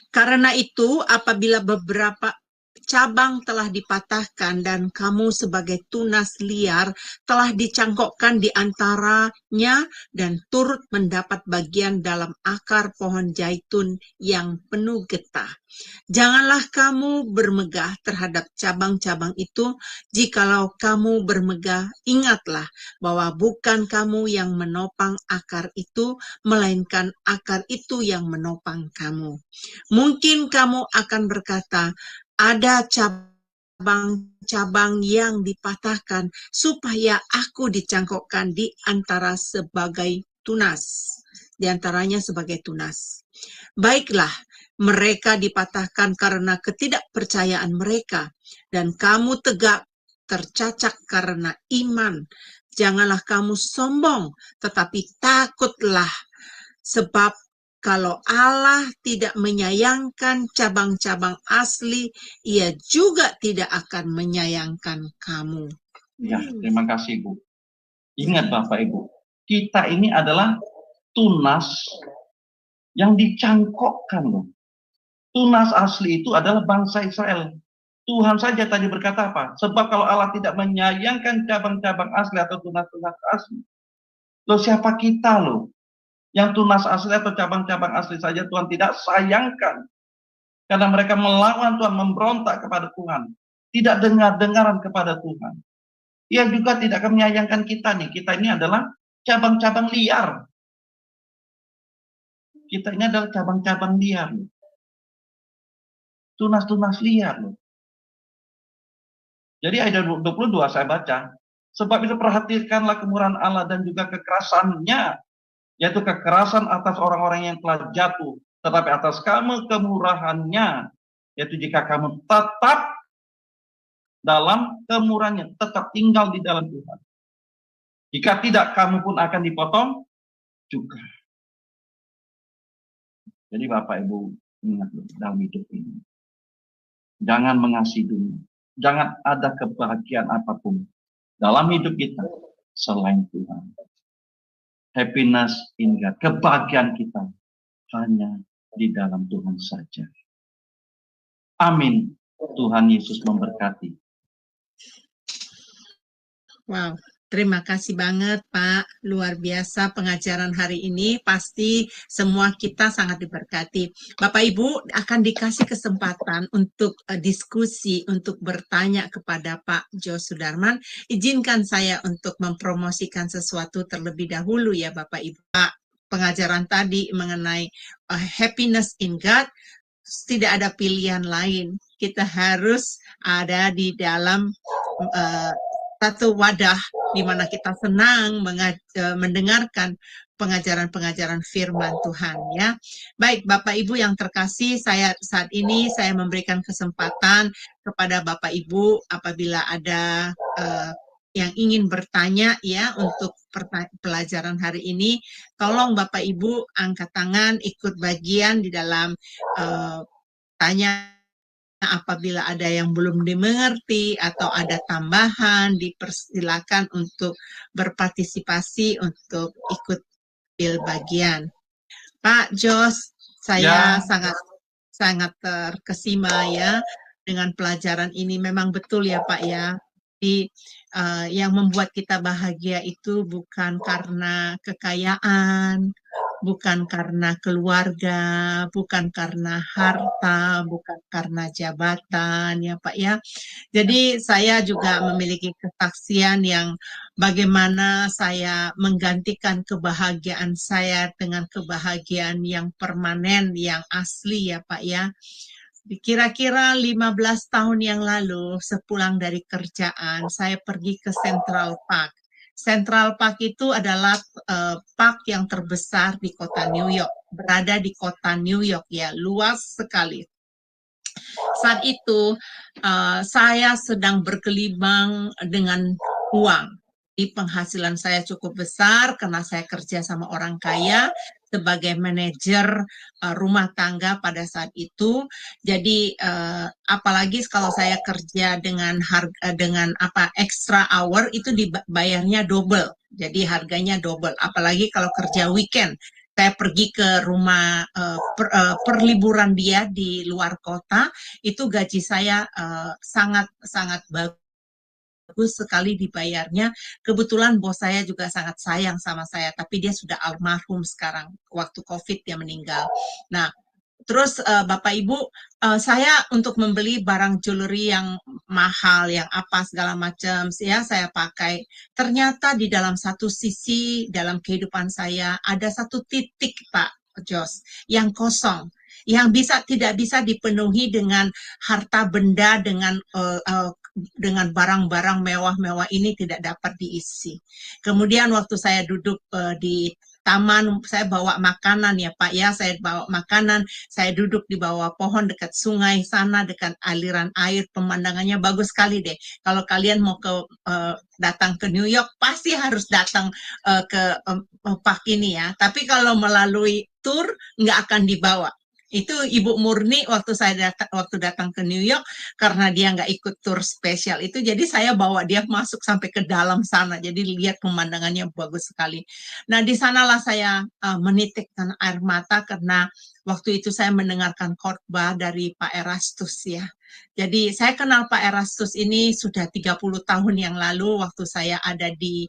Karena itu apabila beberapa cabang telah dipatahkan dan kamu sebagai tunas liar telah dicangkokkan di antaranya dan turut mendapat bagian dalam akar pohon zaitun yang penuh getah. Janganlah kamu bermegah terhadap cabang-cabang itu. Jikalau kamu bermegah, ingatlah bahwa bukan kamu yang menopang akar itu, melainkan akar itu yang menopang kamu. Mungkin kamu akan berkata, ada cabang-cabang yang dipatahkan supaya aku dicangkokkan di antara sebagai tunas. Di antaranya sebagai tunas. Baiklah, mereka dipatahkan karena ketidakpercayaan mereka, dan kamu tegak tercacat karena iman. Janganlah kamu sombong, tetapi takutlah, sebab kalau Allah tidak menyayangkan cabang-cabang asli, ia juga tidak akan menyayangkan kamu. Ya, terima kasih Bu. Ingat Bapak Ibu, kita ini adalah tunas yang dicangkokkan loh. Tunas asli itu adalah bangsa Israel. Tuhan saja tadi berkata apa? Sebab kalau Allah tidak menyayangkan cabang-cabang asli atau tunas-tunas asli, loh siapa kita loh? Yang tunas asli atau cabang-cabang asli saja Tuhan tidak sayangkan. Karena mereka melawan Tuhan, memberontak kepada Tuhan. Tidak dengar-dengaran kepada Tuhan. Ia juga tidak akan menyayangkan kita nih. Kita ini adalah cabang-cabang liar. Kita ini adalah cabang-cabang liar. Tunas-tunas liar loh. Jadi ayat 22 saya baca. Sebab itu perhatikanlah kemurahan Allah dan juga kekerasannya. Yaitu kekerasan atas orang-orang yang telah jatuh. Tetapi atas kamu kemurahannya. Yaitu jika kamu tetap dalam kemurahannya. Tetap tinggal di dalam Tuhan. Jika tidak, kamu pun akan dipotong juga. Jadi Bapak Ibu ingat dalam hidup ini. Jangan mengasihi dunia. Jangan ada kebahagiaan apapun dalam hidup kita selain Tuhan. Happiness in God. Kebahagiaan kita hanya di dalam Tuhan saja. Amin. Tuhan Yesus memberkati. Wow, terima kasih banget Pak. Luar biasa pengajaran hari ini. Pasti semua kita sangat diberkati. Bapak Ibu akan dikasih kesempatan untuk diskusi, untuk bertanya kepada Pak Jos Sudarman. Izinkan saya untuk mempromosikan sesuatu terlebih dahulu ya Bapak Ibu. Pak, pengajaran tadi mengenai happiness in God, tidak ada pilihan lain. Kita harus ada di dalam satu wadah di mana kita senang mendengarkan pengajaran-pengajaran firman Tuhan ya. Baik Bapak Ibu yang terkasih, saat ini saya memberikan kesempatan kepada Bapak Ibu apabila ada yang ingin bertanya ya untuk pelajaran hari ini, tolong Bapak Ibu angkat tangan ikut bagian di dalam tanya. Apabila ada yang belum dimengerti atau ada tambahan, dipersilakan untuk berpartisipasi untuk ikut bagian. Pak Jos, saya sangat terkesima ya dengan pelajaran ini. Memang betul ya Pak ya. Yang membuat kita bahagia itu bukan karena kekayaan, bukan karena keluarga, bukan karena harta, bukan karena jabatan ya Pak ya. Jadi saya juga memiliki kesaksian yang bagaimana saya menggantikan kebahagiaan saya dengan kebahagiaan yang permanen, yang asli ya Pak ya. Kira-kira 15 tahun yang lalu, sepulang dari kerjaan, saya pergi ke Central Park. Central Park itu adalah park yang terbesar di kota New York, berada di kota New York ya, luas sekali. Saat itu saya sedang berkelibang dengan uang. Di penghasilan saya cukup besar karena saya kerja sama orang kaya sebagai manajer rumah tangga pada saat itu. Jadi apalagi kalau saya kerja dengan extra hour itu dibayarnya double. Jadi harganya double. Apalagi kalau kerja weekend. Saya pergi ke rumah perliburan dia di luar kota, itu gaji saya sangat bagus sekali dibayarnya. Kebetulan bos saya juga sangat sayang sama saya, tapi dia sudah almarhum sekarang. Waktu COVID dia meninggal. Nah, terus Bapak Ibu, saya untuk membeli barang jewelry yang mahal, yang apa segala macam, ya saya pakai. Ternyata di dalam satu sisi dalam kehidupan saya ada satu titik Pak Jos yang kosong, yang tidak bisa dipenuhi dengan harta benda, dengan barang-barang mewah-mewah ini tidak dapat diisi. Kemudian waktu saya duduk di taman, saya bawa makanan ya Pak ya, saya bawa makanan, saya duduk di bawah pohon dekat sungai sana, dekat aliran air, pemandangannya bagus sekali deh. Kalau kalian mau datang ke New York, pasti harus datang ke park ini ya. Tapi kalau melalui tour, nggak akan dibawa. Itu Ibu Murni waktu saya datang ke New York, karena dia nggak ikut tour spesial itu, jadi saya bawa dia masuk sampai ke dalam sana, jadi lihat pemandangannya bagus sekali. Nah di sanalah saya menitikkan air mata karena waktu itu saya mendengarkan khotbah dari Pak Erastus ya. Jadi saya kenal Pak Erastus ini sudah 30 tahun yang lalu waktu saya ada di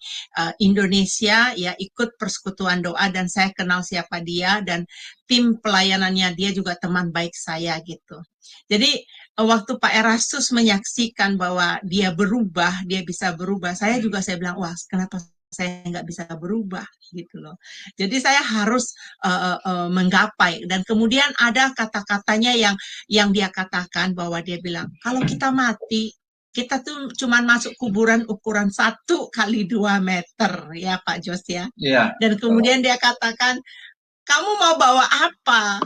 Indonesia ya, ikut persekutuan doa dan saya kenal siapa dia, dan tim pelayanannya dia juga teman baik saya gitu. Jadi waktu Pak Erastus menyaksikan bahwa dia berubah, dia bisa berubah, saya bilang, wah kenapa saya nggak bisa berubah gitu loh. Jadi saya harus menggapai. Dan kemudian ada kata-katanya yang dia katakan bahwa dia bilang, kalau kita mati, kita tuh cuma masuk kuburan ukuran 1 kali 2 meter ya Pak Jos ya. Yeah. Dan kemudian dia katakan, kamu mau bawa apa?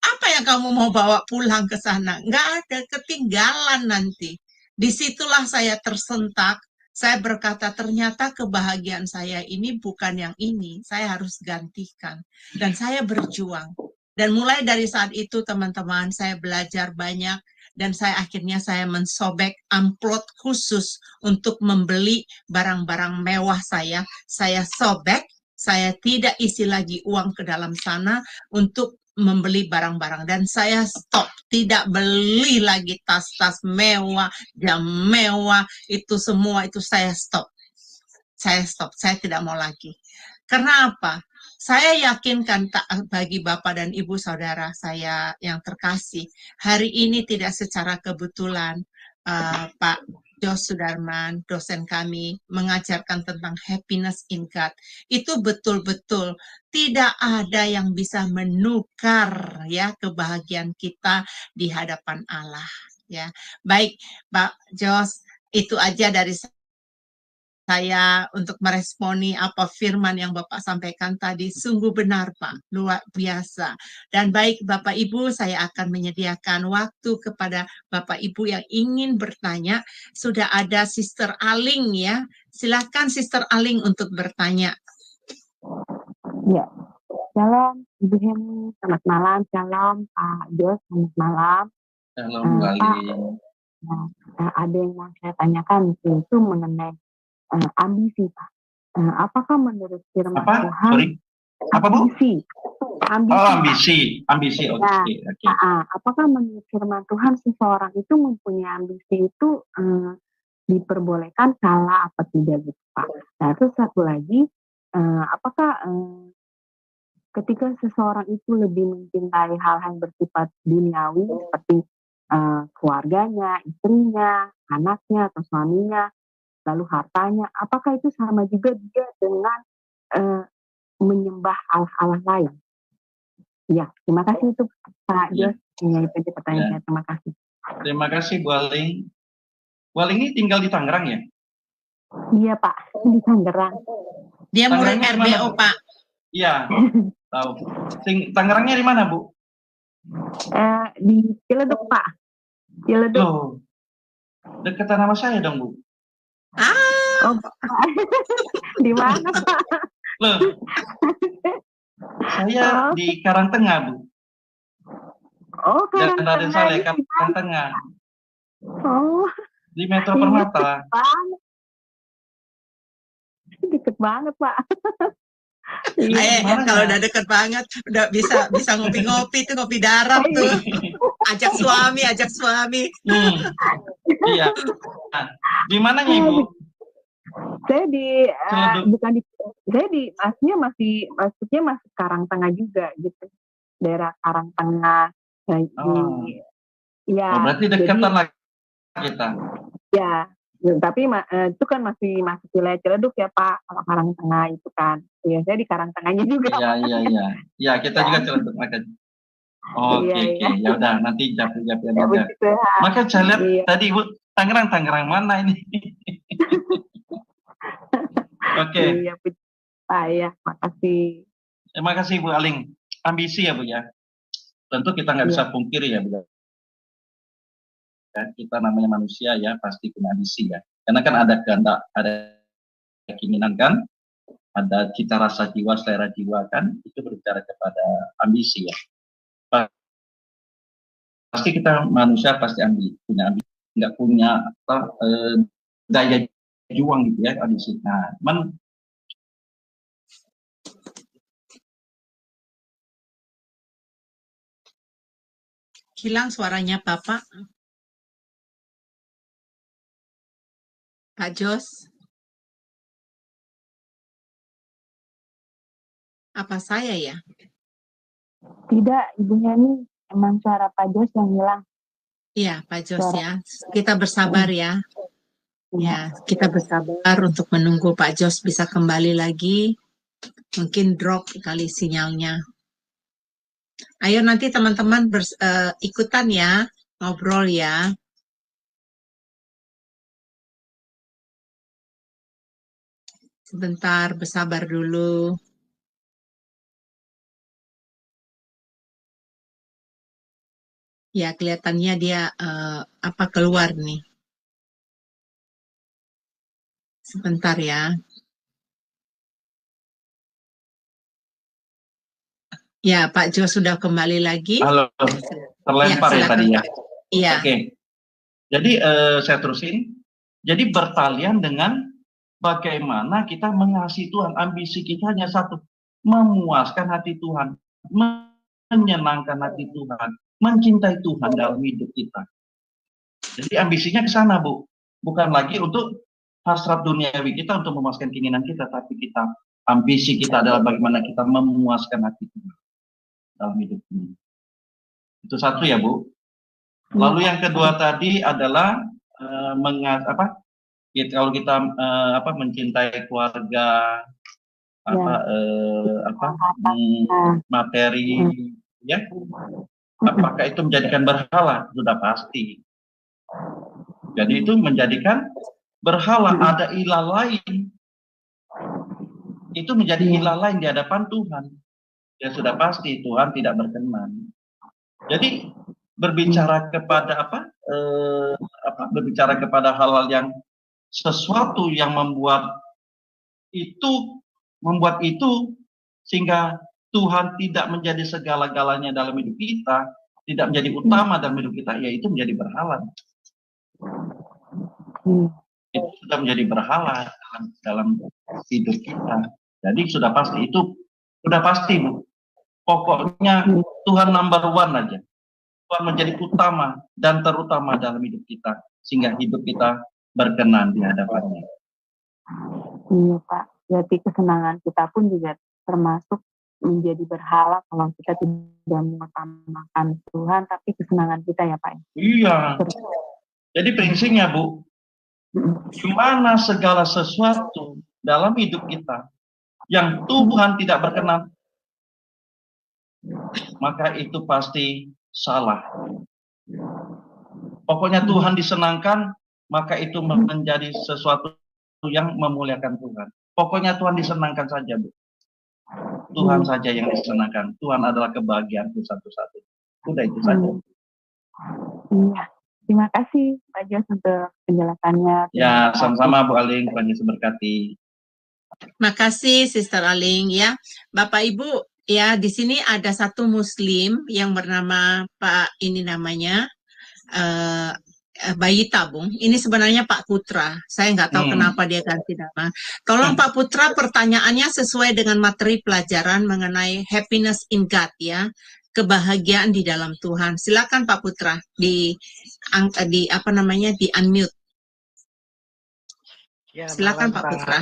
Apa yang kamu mau bawa pulang ke sana? Nggak ada, ketinggalan nanti. Disitulah saya tersentak. Saya berkata, ternyata kebahagiaan saya ini bukan yang ini. Saya harus gantikan. Dan saya berjuang. Dan mulai dari saat itu, teman-teman, saya belajar banyak. Dan akhirnya saya mensobek amplop khusus untuk membeli barang-barang mewah saya. Saya sobek, saya tidak isi lagi uang ke dalam sana untuk membeli barang-barang dan saya stop, tidak beli lagi tas-tas mewah, jam mewah, itu semua itu saya stop. Saya tidak mau lagi. Karena apa? Saya yakinkan bagi Bapak dan Ibu saudara saya yang terkasih, hari ini tidak secara kebetulan Pak Jos Sudarman, dosen kami, mengajarkan tentang happiness in God. Itu betul-betul tidak ada yang bisa menukar ya kebahagiaan kita di hadapan Allah. Ya, baik Pak Jos, itu aja dari saya untuk meresponi apa firman yang Bapak sampaikan tadi. Sungguh benar Pak, luar biasa. Dan baik Bapak Ibu, saya akan menyediakan waktu kepada Bapak Ibu yang ingin bertanya. Sudah ada Sister Aling ya. Silakan Sister Aling untuk bertanya. Ya, shalom Ibu Heni, selamat malam. Shalom Pak Jos, selamat malam. Shalom Pak, ada yang mau saya tanyakan itu mengenai ambisi, Pak. Apakah menurut firman Tuhan? Sorry. Apa Bu? Ambisi. Ambisi. Oke. Apakah menurut firman Tuhan seseorang itu mempunyai ambisi itu diperbolehkan salah apa tidak gitu, Pak? Nah, terus satu lagi, apakah ketika seseorang itu lebih mencintai hal-hal yang bersifat duniawi seperti keluarganya, istrinya, anaknya atau suaminya, lalu hartanya, apakah itu sama juga dia dengan menyembah Allah lain? Ya, terima kasih itu Pak Jos. Ini pertanyaan saya. Terima kasih. Terima kasih Bu Aling. Bu Aling ini tinggal di Tangerang ya? Iya Pak, di Tangerang. Dia murid RBO Pak. Iya, tahu. Tangerangnya di mana Bu? Di Ciledug Pak. Ciledug. Loh, dekat nama saya dong Bu. Di mana Pak? Loh, saya di Karangtengah Bu. Karangtengah. Karangtengah. Di Metro Permata. Deket banget Pak. Kalau udah deket banget, udah bisa ngopi-ngopi tuh, ngopi darat tuh. Ajak suami. Iya. Di mananya Ibu? Saya maksudnya masih Karangtengah juga gitu. Daerah Karangtengah. Berarti dekatan lah kita. Ya, tapi itu kan masih wilayah Ciledug ya Pak. Kalau Karangtengah itu kan. Ya, saya di Karangtengahnya juga. Iya. Ya, kita juga Ciledug makanya. Oke. Ya udah, nanti jawab-jawab aja. Maka saya lihat tadi Ibu Tangerang mana ini? Oke. Iya, Pak ya, makasih. Terima kasih Bu Aling. Ambisi ya Bu ya. Tentu kita nggak bisa pungkiri ya Bu. Kita namanya manusia ya, pasti punya ambisi ya. Karena kan ada kehendak, ada keinginan kan, ada cita rasa jiwa, selera jiwa kan, itu berbicara kepada ambisi ya. Pasti kita manusia pasti punya ambisi, nggak punya daya juang gitu ya ambisi. Nah, hilang suaranya Bapak. Pak Jos. Apa saya ya? Tidak, Ibu Heni, emang suara Pak Jos yang hilang. Iya, Pak Jos ya. Kita bersabar ya. Ya, kita bersabar untuk menunggu Pak Jos bisa kembali lagi. Mungkin drop kali sinyalnya. Ayo nanti teman-teman ikutan ya, ngobrol ya. Sebentar, bersabar dulu. Ya, kelihatannya dia keluar nih. Sebentar ya. Ya, Pak Jo sudah kembali lagi. Halo, terlempar ya tadi ya. Iya. Oke. Jadi saya terusin. Jadi bertalian dengan bagaimana kita mengasihi Tuhan. Ambisi kita hanya satu, memuaskan hati Tuhan, menyenangkan hati Tuhan, mencintai Tuhan dalam hidup kita. Jadi ambisinya ke sana, Bu. Bukan lagi untuk hasrat duniawi kita untuk memuaskan keinginan kita, tapi ambisi kita adalah bagaimana kita memuaskan hati Tuhan dalam hidup ini. Itu satu ya, Bu. Lalu yang kedua tadi adalah kalau kita mencintai keluarga, materi, ya, apakah itu menjadikan berhala? Sudah pasti. Jadi itu menjadikan berhala, ada ilah lain. Itu menjadi ilah lain di hadapan Tuhan. Ya sudah pasti Tuhan tidak berkenan. Jadi berbicara kepada berbicara kepada hal-hal yang sesuatu yang membuat itu sehingga Tuhan tidak menjadi segala-galanya dalam hidup kita, tidak menjadi utama dalam hidup kita, yaitu menjadi berhala. Itu sudah menjadi berhala dalam hidup kita. Jadi sudah pasti Bu. Pokoknya Tuhan number one aja. Tuhan menjadi utama dan terutama dalam hidup kita, sehingga hidup kita berkenan di hadapannya. Iya Pak, jadi kesenangan kita pun juga termasuk menjadi berhala kalau kita tidak mengutamakan Tuhan, tapi kesenangan kita ya Pak. Iya. Jadi prinsipnya Bu, gimana segala sesuatu dalam hidup kita yang Tuhan tidak berkenan, maka itu pasti salah. Pokoknya Tuhan disenangkan, maka itu menjadi sesuatu yang memuliakan Tuhan. Pokoknya Tuhan disenangkan saja, Bu. Tuhan saja yang disenangkan. Tuhan adalah kebahagiaanku satu-satu. Udah itu saja. Iya. Terima kasih Pak Jos untuk penjelasannya. Ya, sama-sama Bu Aling, Tuhan Yesus berkati. Makasih Sister Aling ya. Bapak Ibu, ya di sini ada satu Muslim yang bernama Pak Bayi Tabung. Ini sebenarnya Pak Putra. Saya nggak tahu kenapa dia ganti nama. Tolong Pak Putra, pertanyaannya sesuai dengan materi pelajaran mengenai happiness in God ya, kebahagiaan di dalam Tuhan. Silakan Pak Putra di unmute. Ya, silakan Pak Putra.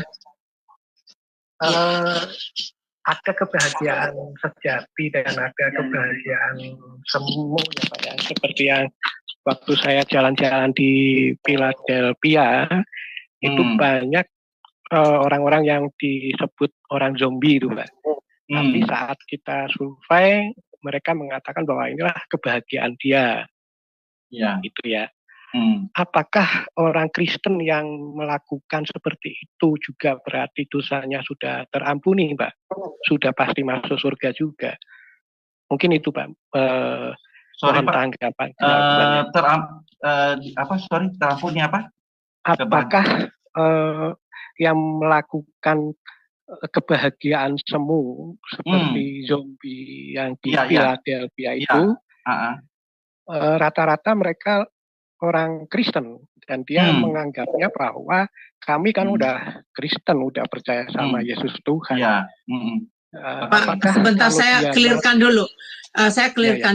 Ada kebahagiaan sejati dan ada kebahagiaan semu ya Pak ya. Seperti yang waktu saya jalan-jalan di Philadelphia, itu banyak orang-orang yang disebut orang zombie itu Pak. Tapi saat kita survei, mereka mengatakan bahwa inilah kebahagiaan dia. Ya. Itu ya. Apakah orang Kristen yang melakukan seperti itu juga berarti dosanya sudah terampuni, Pak? Sudah pasti masuk surga juga. Mungkin itu, Pak. Sorry, Pak. Tanggapan. Terampuni apa? Apakah yang melakukan kebahagiaan semu seperti zombie yang di Philadelphia itu rata-rata mereka orang Kristen dan dia menganggapnya bahwa kami kan udah Kristen, udah percaya sama Yesus Tuhan. Pak, sebentar saya clearkan dulu.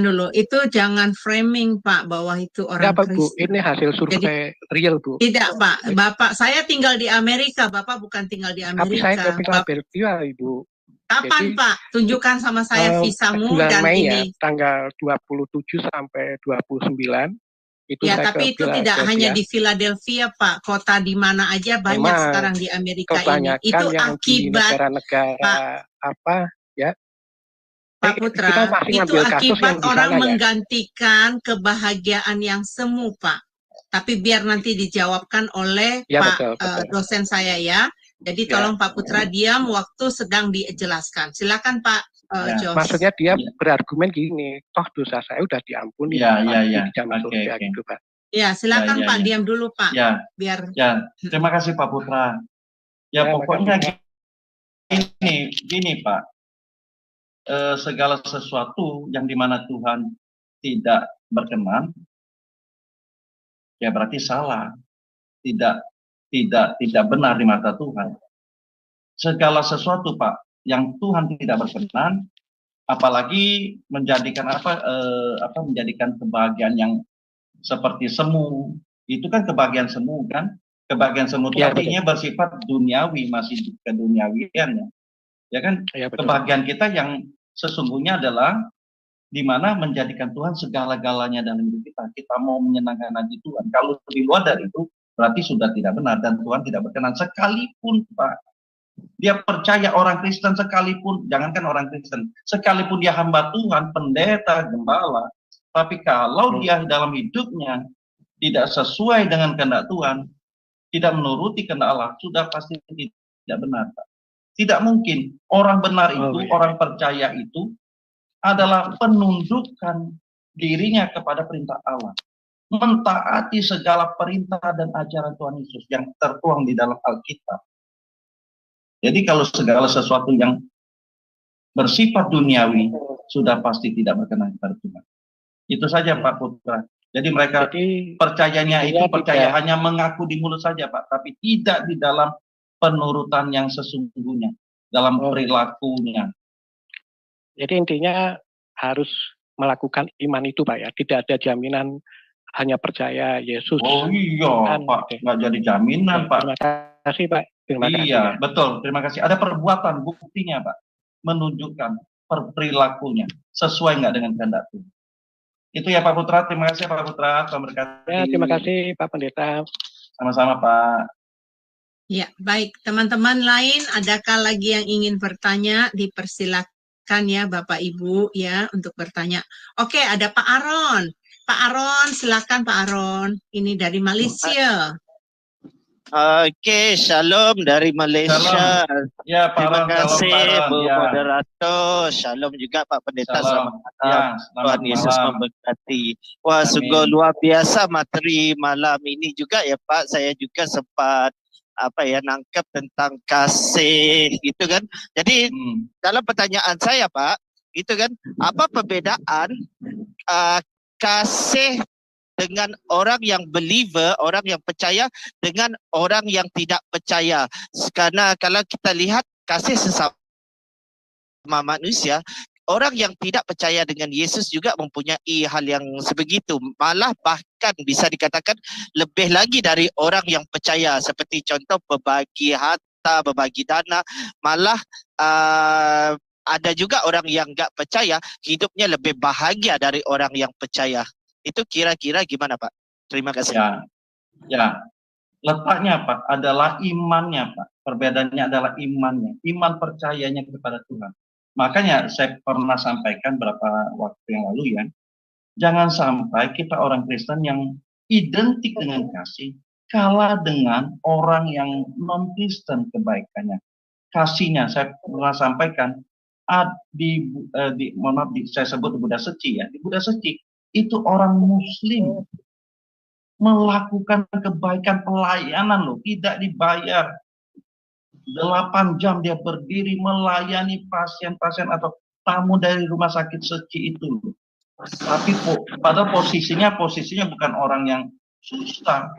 Dulu. Itu jangan framing Pak bahwa itu orang Kristen. Bu, ini hasil survei real Bu. Tidak Pak, Bapak saya tinggal di Amerika, Bapak bukan tinggal di Amerika. Tapi saya ke Philadelphia Ibu. Kapan Pak? Tunjukkan sama saya visamu dan Mei ini. Ya, tanggal 27 sampai 29. Itu ya, tapi itu tidak hanya di Philadelphia, Pak. Kota di mana aja banyak sekarang di Amerika ini. Itu akibat negara-negara apa ya? Pak Putra, itu akibat orang menggantikan kebahagiaan yang semu, Pak. Tapi biar nanti dijawabkan oleh Pak dosen saya ya. Jadi tolong Pak Putra diam waktu sedang dijelaskan. Silakan Pak Jos. Maksudnya dia berargumen gini, toh dosa saya udah diampuni. Gitu, Pak. Ya, silakan Pak, diam dulu Pak. Biar. Terima kasih Pak Putra. Pokoknya gini Pak. Segala sesuatu yang dimana Tuhan tidak berkenan, ya berarti salah. Tidak benar di mata Tuhan. Segala sesuatu Pak yang Tuhan tidak berkenan, apalagi menjadikan menjadikan kebahagiaan yang seperti semu, itu kan kebahagiaan semu kan, kebahagiaan semu itu Ya, artinya bersifat duniawi, masih keduniawian ya kan. Ya, betul. Kebahagiaan kita yang sesungguhnya adalah di mana menjadikan Tuhan segala-galanya dalam hidup kita. Kita mau menyenangkan hati Tuhan. Kalau di luar dari itu berarti sudah tidak benar dan Tuhan tidak berkenan. Sekalipun Pak, dia percaya orang Kristen, sekalipun, jangankan orang Kristen, sekalipun dia hamba Tuhan, pendeta, gembala, tapi kalau dia dalam hidupnya tidak sesuai dengan kehendak Tuhan, tidak menuruti kehendak Allah, sudah pasti tidak benar Pak. Tidak mungkin orang benar itu, orang percaya itu adalah penundukan dirinya kepada perintah Allah, mentaati segala perintah dan ajaran Tuhan Yesus yang tertuang di dalam Alkitab. Jadi kalau segala sesuatu yang bersifat duniawi sudah pasti tidak berkenan kepada Tuhan. Itu saja Pak Putra. Jadi mereka percayanya itu percaya hanya mengaku di mulut saja Pak, tapi tidak di dalam penurutan yang sesungguhnya, dalam perilakunya. Jadi intinya harus melakukan iman itu Pak ya, tidak ada jaminan hanya percaya Yesus. Oh iya Pak, nggak jadi jaminan Pak. Terima kasih Pak. Terima kasih. Iya betul, terima kasih. Ada perbuatan, buktinya Pak, menunjukkan perilakunya sesuai nggak dengan kehendak Tuhan. Itu ya Pak Putra, terima kasih Pak Putra, Tuhan berkati. Ya, terima kasih Pak Pendeta. Sama-sama Pak. Ya, baik. Teman-teman lain, adakah lagi yang ingin bertanya? Dipersilakan ya Bapak Ibu ya untuk bertanya. Oke, ada Pak Aron. Pak Aron, silakan Pak Aron. Ini dari Malaysia. Oke, shalom dari Malaysia. Shalom. Ya, Pak Terima Aron, kasih shalom, Bu ya. Moderator. Shalom juga Pak Pendeta. Shalom. Selamat malam. Ya, Tuhan Yesus memberkati. Wah, sungguh luar biasa materi malam ini juga ya Pak. Saya juga sempat nangkep tentang kasih gitu kan. Jadi dalam pertanyaan saya Pak, itu kan apa perbedaan kasih dengan orang yang believer, orang yang percaya dengan orang yang tidak percaya? Karena kalau kita lihat kasih sesama manusia, orang yang tidak percaya dengan Yesus juga mempunyai hal yang sebegitu. Malah bahkan bisa dikatakan lebih lagi dari orang yang percaya. Seperti contoh berbagi harta, berbagi dana. Malah ada juga orang yang enggak percaya, hidupnya lebih bahagia dari orang yang percaya. Itu kira-kira gimana Pak? Terima kasih. Ya. Letaknya Pak adalah imannya Pak. Perbedaannya adalah imannya. Iman percayanya kepada Tuhan. Makanya saya pernah sampaikan beberapa waktu yang lalu ya, jangan sampai kita orang Kristen yang identik dengan kasih kalah dengan orang yang non-Kristen kebaikannya. Kasihnya saya pernah sampaikan saya sebut Buddha Seci ya. Di Buddha Seci itu orang Muslim melakukan kebaikan pelayanan loh, tidak dibayar. 8 jam dia berdiri melayani pasien-pasien atau tamu dari rumah sakit Seci itu. Tapi padahal posisinya bukan orang yang susah.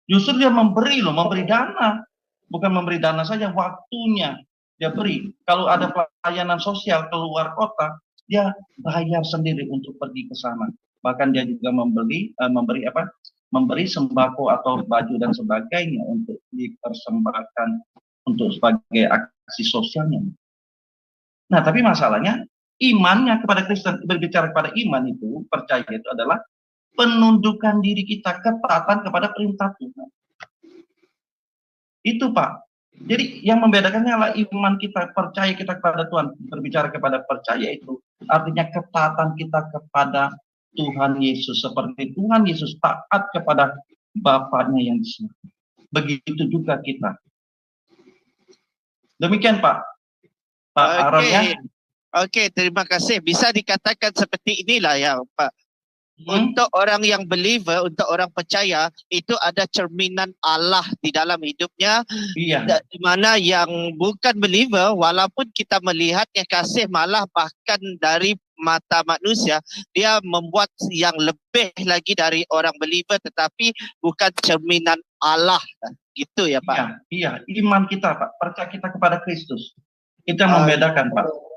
Justru dia memberi dana. Bukan memberi dana saja, waktunya dia beri. Kalau ada pelayanan sosial keluar kota, dia bayar sendiri untuk pergi ke sana. Bahkan dia juga memberi sembako atau baju dan sebagainya untuk dipersembahkan untuk sebagai aksi sosialnya. Nah, tapi masalahnya imannya kepada Kristen, berbicara kepada iman itu, percaya itu adalah penundukan diri kita, ketaatan kepada perintah Tuhan. Itu Pak. Jadi yang membedakannya adalah iman kita, percaya kita kepada Tuhan. Berbicara kepada percaya itu artinya ketaatan kita kepada Tuhan Yesus, seperti Tuhan Yesus taat kepada Bapaknya yang di surga. Begitu juga kita. Demikian Pak Aron ya. Oke, terima kasih. Bisa dikatakan seperti inilah ya Pak. Untuk orang yang believer, untuk orang percaya, itu ada cerminan Allah di dalam hidupnya. Iya. Di mana yang bukan believer, walaupun kita melihatnya kasih, malah bahkan dari mata manusia, dia membuat yang lebih lagi dari orang believer, tetapi bukan cerminan Allah. Gitu ya Pak? Iya. Iman kita Pak, percaya kita kepada Kristus. Itu yang membedakan Pak.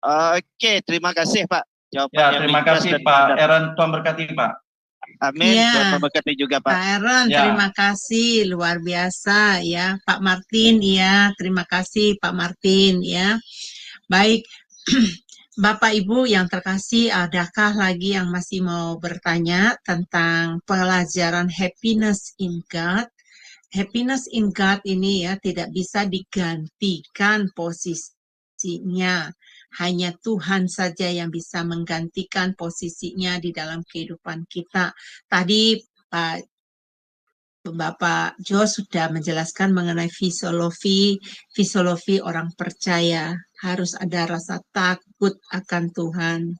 Oke, terima kasih Pak. Jawaban Ya, yang terima ringkas kasih dan Pak padat. Aaron, Tuhan berkati Pak. Amin. Ya. Tuhan memberkati juga Pak. Pak Aaron, Ya. terima kasih, luar biasa ya. Pak Martin, ya, terima kasih Pak Martin ya. Baik, Bapak Ibu yang terkasih, adakah lagi yang masih mau bertanya tentang pelajaran Happiness in God? Happiness in God ini ya tidak bisa digantikan posisinya. Hanya Tuhan saja yang bisa menggantikan posisinya di dalam kehidupan kita. Tadi Bapak Jo sudah menjelaskan mengenai fisiologi orang percaya. Harus ada rasa takut akan Tuhan.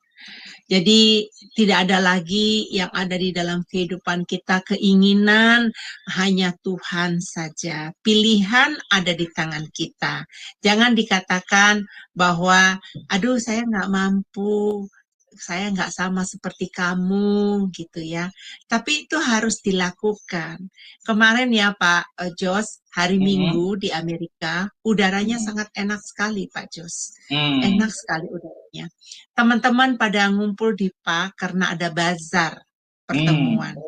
Jadi tidak ada lagi yang ada di dalam kehidupan kita keinginan, hanya Tuhan saja. Pilihan ada di tangan kita. Jangan dikatakan bahwa, aduh saya nggak mampu, saya nggak sama seperti kamu gitu ya. Tapi itu harus dilakukan. Kemarin ya Pak Jos, hari Minggu di Amerika, udaranya sangat enak sekali Pak Jos. Enak sekali udaranya. Teman-teman pada ngumpul di PA karena ada bazar pertemuan.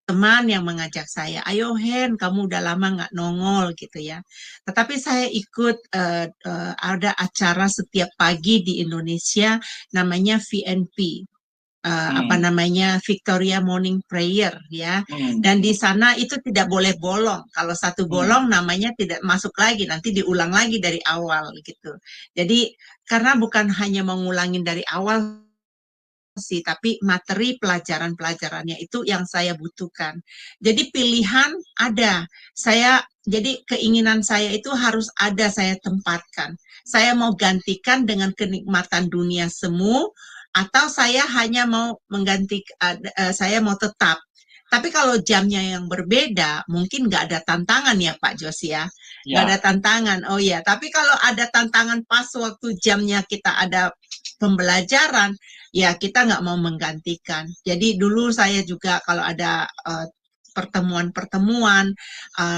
Teman yang mengajak saya, ayo Hen, kamu udah lama nggak nongol gitu ya. Tetapi saya ikut ada acara setiap pagi di Indonesia namanya VNP. Apa namanya Victoria Morning Prayer ya, dan di sana itu tidak boleh bolong. Kalau satu bolong namanya tidak masuk lagi, nanti diulang lagi dari awal gitu. Jadi karena bukan hanya mengulangin dari awal sih, tapi materi pelajaran-pelajarannya itu yang saya butuhkan. Jadi pilihan ada. Jadi keinginan saya itu harus ada saya tempatkan. Saya mau gantikan dengan kenikmatan dunia semu, atau saya hanya mau saya mau tetap. Tapi kalau jamnya yang berbeda, mungkin nggak ada tantangan ya Pak Jos ya. Nggak ada tantangan, oh ya. Tapi kalau ada tantangan pas waktu jamnya kita ada pembelajaran, ya kita nggak mau menggantikan. Jadi dulu saya juga kalau ada pertemuan-pertemuan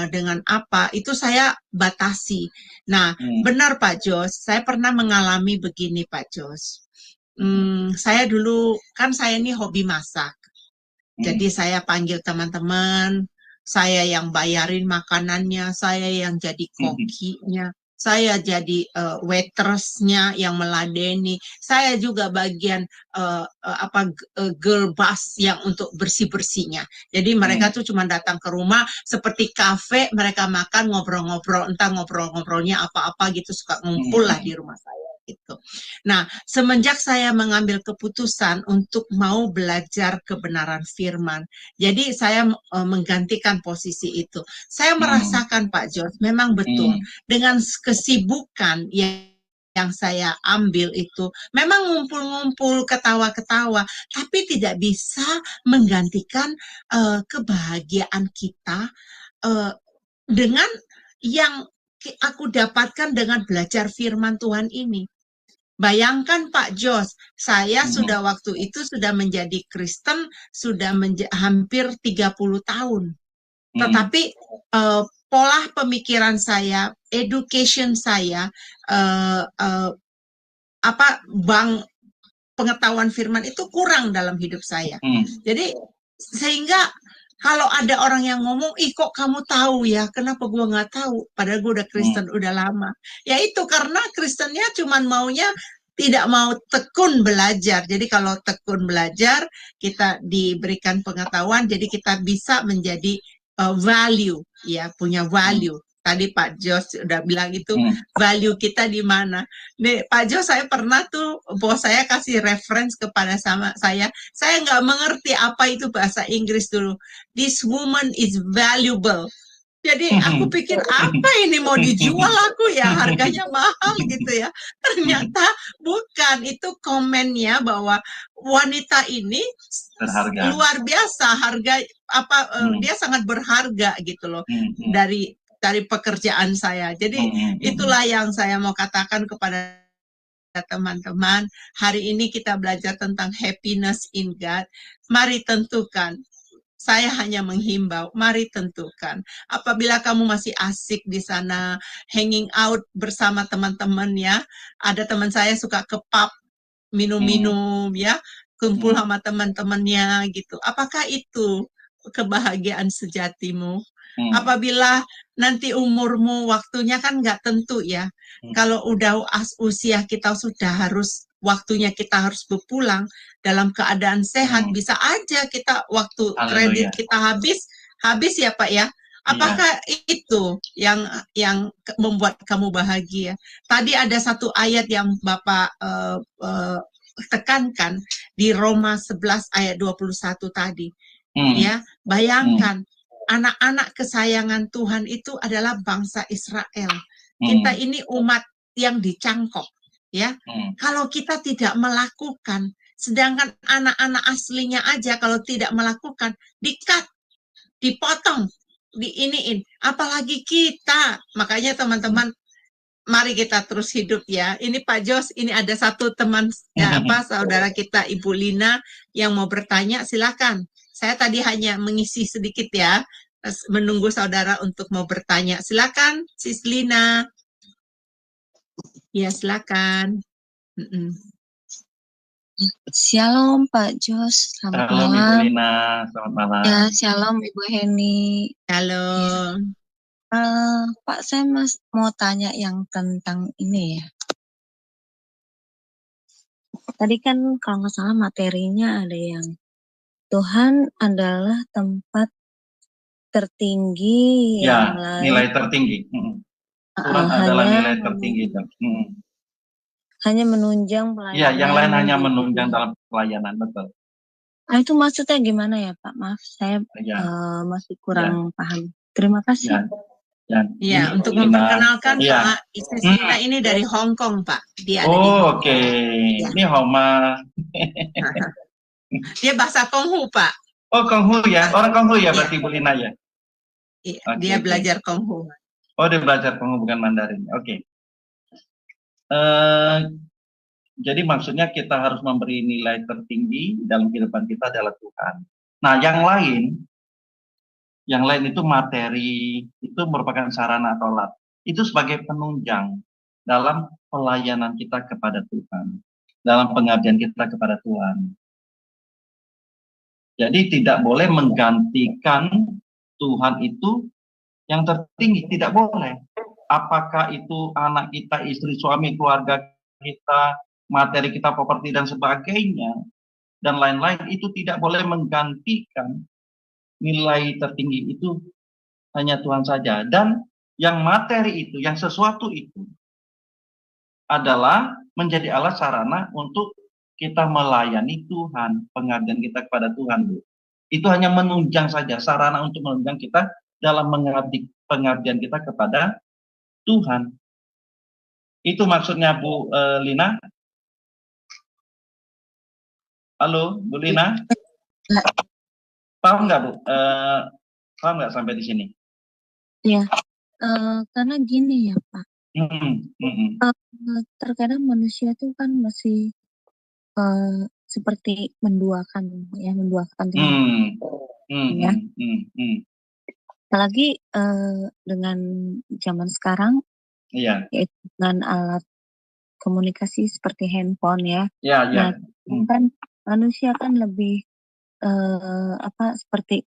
dengan apa, itu saya batasi. Nah, benar Pak Jos, saya pernah mengalami begini Pak Jos. Saya dulu, kan saya ini hobi masak. Jadi saya panggil teman-teman, saya yang bayarin makanannya, saya yang jadi kokinya, saya jadi waitressnya yang meladeni, saya juga bagian girl boss yang untuk bersih-bersihnya. Jadi mereka tuh cuma datang ke rumah seperti kafe, mereka makan, ngobrol-ngobrol, entah ngobrol-ngobrolnya apa-apa gitu, suka ngumpul lah di rumah saya gitu. Nah, semenjak saya mengambil keputusan untuk mau belajar kebenaran firman, jadi saya menggantikan posisi itu. Saya merasakan Pak Jos, memang betul dengan kesibukan yang saya ambil itu, memang ngumpul-ngumpul, ketawa-ketawa, tapi tidak bisa menggantikan kebahagiaan kita dengan yang aku dapatkan dengan belajar firman Tuhan ini. Bayangkan Pak Jos, saya sudah waktu itu sudah menjadi Kristen, sudah hampir 30 tahun. Tetapi pola pemikiran saya, education saya, pengetahuan firman itu kurang dalam hidup saya. Jadi sehingga kalau ada orang yang ngomong, ih kok kamu tahu ya, kenapa gue nggak tahu? Padahal gue udah Kristen udah lama. Ya itu karena Kristennya cuman maunya tidak mau tekun belajar. Jadi kalau tekun belajar, kita diberikan pengetahuan, jadi kita bisa menjadi value, ya punya value. Tadi Pak Jos udah bilang itu value kita di mana. Nih Pak Jos, saya pernah tuh bos saya kasih reference kepada saya nggak mengerti apa itu bahasa Inggris dulu. This woman is valuable. Jadi aku pikir apa ini mau dijual aku ya, harganya mahal gitu ya. Ternyata bukan, itu komennya bahwa wanita ini berharga. Luar biasa harga dia sangat berharga gitu loh dari pekerjaan saya. Jadi itulah yang saya mau katakan kepada teman-teman. Hari ini kita belajar tentang happiness in God. Mari tentukan Saya hanya menghimbau, mari tentukan. Apabila kamu masih asik di sana, hanging out bersama teman-teman ya. Ada teman saya suka ke pub, minum-minum ya, kumpul sama teman-temannya gitu. Apakah itu kebahagiaan sejatimu? Apabila nanti umurmu, waktunya kan nggak tentu ya. Kalau udah usia kita sudah harus, waktunya kita harus berpulang dalam keadaan sehat, bisa aja kita waktu kredit kita habis ya Pak ya. Apakah itu yang membuat kamu bahagia? Tadi ada satu ayat yang Bapak tekankan di Roma 11 ayat 21 tadi. Ya, bayangkan anak-anak kesayangan Tuhan itu adalah bangsa Israel. Kita ini umat yang dicangkok, ya. Kalau kita tidak melakukan, sedangkan anak-anak aslinya aja kalau tidak melakukan, di-cut, dipotong, diiniin. Apalagi kita. Makanya teman-teman, mari kita terus hidup ya. Ini Pak Jos, ini ada satu teman saudara kita Ibu Lina yang mau bertanya, silakan. Saya tadi hanya mengisi sedikit ya, menunggu saudara untuk mau bertanya. Silakan, Sis Lina. Ya, silakan. Shalom Pak Jos, selamat Halo malam. Ibu Lina, selamat malam. Ya, shalom Ibu Heni. Halo. Pak, saya mau tanya yang tentang ini ya. Tadi kan kalau nggak salah materinya ada yang Tuhan adalah tempat tertinggi Ya, yang lain. nilai tertinggi. Tuhan adalah nilai tertinggi. Hanya menunjang pelayanan. Ya, yang lain hanya menunjang dalam pelayanan, betul. Nah, itu maksudnya gimana ya Pak? Maaf, saya masih kurang paham. Terima kasih. Ya, untuk memperkenalkan Pak, Sis Lina ini dari Hong Kong, Pak. Dia ada di Hong Kong. Oke. Ini Homa. Dia bahasa Konghu, Pak. Oh, Konghu ya. Orang Konghu ya berarti Bu Lina ya? Iya, dia belajar Konghu. Oh, dia belajar Konghu bukan Mandarin. Oke. Jadi maksudnya kita harus memberi nilai tertinggi dalam kehidupan kita adalah Tuhan. Nah, yang lain itu materi, itu merupakan sarana atau alat. Itu sebagai penunjang dalam pelayanan kita kepada Tuhan, dalam pengabdian kita kepada Tuhan. Jadi tidak boleh menggantikan Tuhan itu yang tertinggi, tidak boleh. Apakah itu anak kita, istri, suami, keluarga kita, materi kita, properti dan sebagainya, dan lain-lain, itu tidak boleh menggantikan nilai tertinggi itu hanya Tuhan saja. Dan yang materi itu, yang sesuatu itu adalah menjadi alat sarana untuk kita melayani Tuhan, pengabdian kita kepada Tuhan, Bu. Itu hanya menunjang saja, sarana untuk menunjang kita dalam pengabdian kita kepada Tuhan. Itu maksudnya Bu Lina. Halo, Bu Lina. Paham nggak Bu? Paham nggak sampai di sini? Ya, karena gini ya Pak. Terkadang manusia itu kan masih seperti menduakan Tuhan. Ya. Apalagi dengan zaman sekarang, yaitu dengan alat komunikasi seperti handphone ya. Nah, kan manusia kan lebih seperti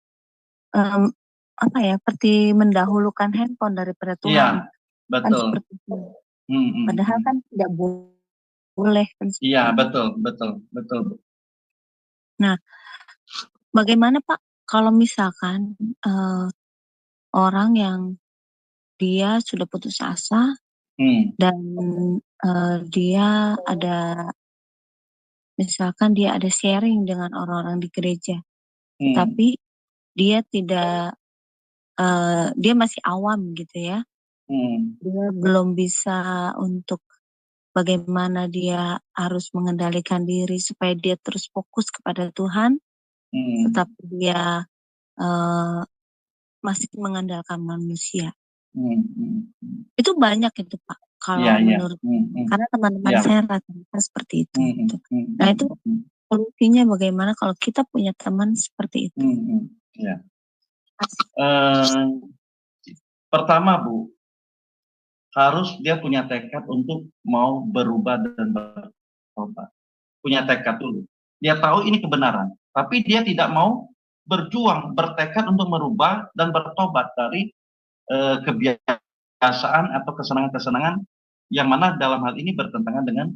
seperti mendahulukan handphone daripada Tuhan. Iya, betul. Kan seperti itu. Padahal kan tidak boleh kan. Iya, betul. Nah, bagaimana Pak kalau misalkan orang yang dia sudah putus asa dan dia ada, misalkan dia ada sharing dengan orang-orang di gereja, tapi dia tidak, dia masih awam gitu ya, dia belum bisa untuk bagaimana dia harus mengendalikan diri supaya dia terus fokus kepada Tuhan, tetapi dia masih mengandalkan manusia. Itu banyak itu Pak, kalau menurut karena teman-teman saya rata-rata seperti itu. Nah itu solusinya bagaimana kalau kita punya teman seperti itu? Ya. Pertama, Bu, harus dia punya tekad untuk mau berubah dan bertobat. Punya tekad dulu. Dia tahu ini kebenaran, tapi dia tidak mau berjuang, bertekad untuk merubah dan bertobat dari kebiasaan atau kesenangan-kesenangan yang mana dalam hal ini bertentangan dengan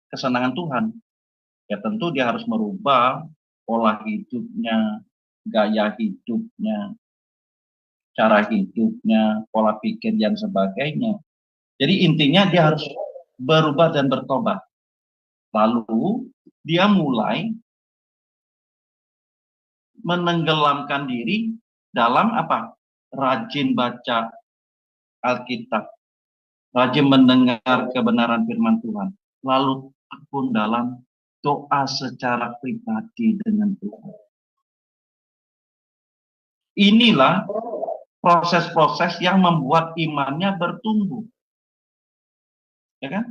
kesenangan Tuhan. Ya tentu dia harus merubah pola hidupnya, gaya hidupnya, cara hidupnya, pola pikir dan sebagainya. Jadi intinya dia harus berubah dan bertobat. Lalu dia mulai menenggelamkan diri dalam apa? Rajin baca Alkitab, rajin mendengar kebenaran firman Tuhan, lalu tekun dalam doa secara pribadi dengan Tuhan. Inilah proses-proses yang membuat imannya bertumbuh. Ya kan?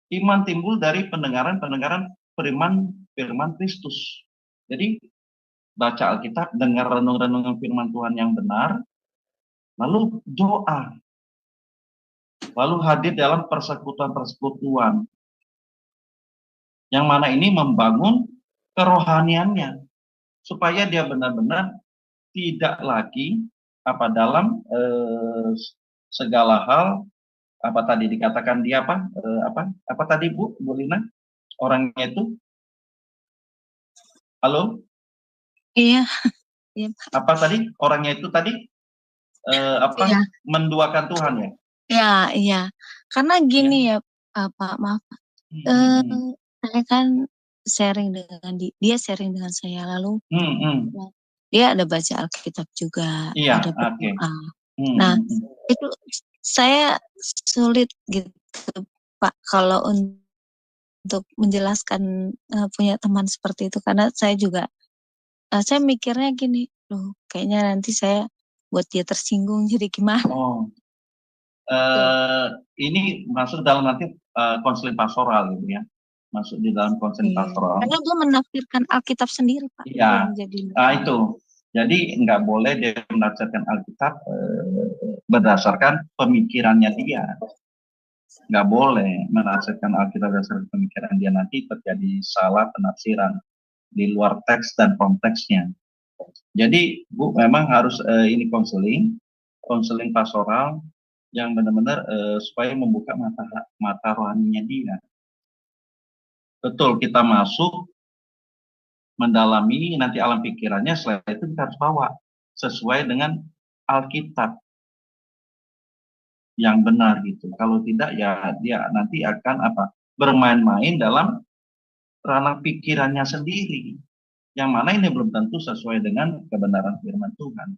Iman timbul dari pendengaran firman Kristus. Jadi baca Alkitab, dengar renung-renungan firman Tuhan yang benar, lalu doa, lalu hadir dalam persekutuan-persekutuan, yang mana ini membangun kerohaniannya, supaya dia benar-benar tidak lagi dalam segala hal tadi dikatakan dia apa tadi Bu Lina, orangnya itu, halo? Iya. Apa tadi orangnya itu tadi Iya. menduakan Tuhan ya? Iya. Karena gini ya Pak, maaf. Saya kan sharing dengan dia sharing dengan saya, lalu dia ada baca Alkitab juga, ada berdoa. Nah, itu saya sulit gitu Pak kalau untuk menjelaskan punya teman seperti itu, karena saya juga saya mikirnya gini, loh kayaknya nanti saya buat dia tersinggung, jadi gimana? Ini masuk dalam nanti konseling pastoral gitu ya, masuk di dalam konseling pastoral. Karena dia menafsirkan Alkitab sendiri Pak. Iya. Itu. Jadi nggak boleh dia menafsirkan Alkitab berdasarkan pemikirannya dia. Nggak boleh menafsirkan Alkitab berdasarkan pemikiran dia, nanti terjadi salah penafsiran di luar teks dan konteksnya. Jadi Bu memang harus ini konseling pastoral yang benar-benar supaya membuka mata rohaninya dia. Betul, kita masuk mendalami nanti alam pikirannya, setelah itu kita harus bawa sesuai dengan Alkitab yang benar gitu. Kalau tidak ya dia nanti akan bermain-main dalam ranah pikirannya sendiri, yang mana ini belum tentu sesuai dengan kebenaran firman Tuhan.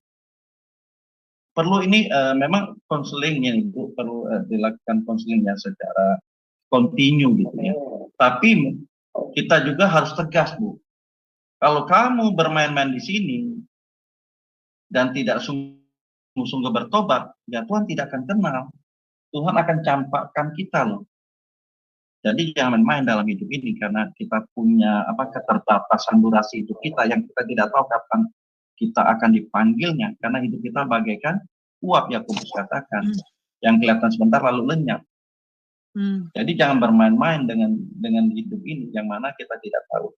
Perlu ini memang konselingnya itu perlu dilakukan konselingnya secara kontinu gitu ya. Tapi kita juga harus tegas Bu. Kalau kamu bermain-main di sini dan tidak sungguh-sungguh bertobat, ya Tuhan tidak akan kenal. Tuhan akan campakkan kita loh. Jadi jangan main dalam hidup ini, karena kita punya keterbatasan durasi hidup kita yang kita tidak tahu kapan kita akan dipanggilnya, karena hidup kita bagaikan uap, Yakobus katakan, yang kelihatan sebentar lalu lenyap. Jadi jangan bermain-main dengan hidup ini yang mana kita tidak tahu.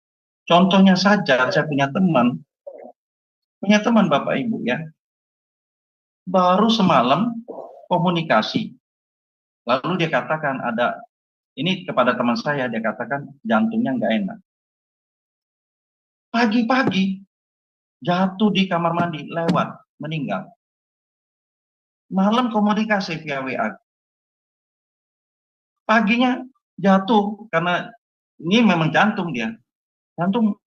Contohnya saja, saya punya teman Bapak Ibu ya, baru semalam komunikasi, lalu dia katakan ini kepada teman saya, dia katakan jantungnya nggak enak. Pagi-pagi jatuh di kamar mandi, lewat, meninggal. Malam komunikasi via WA. Paginya jatuh, karena ini memang jantung dia. Jantung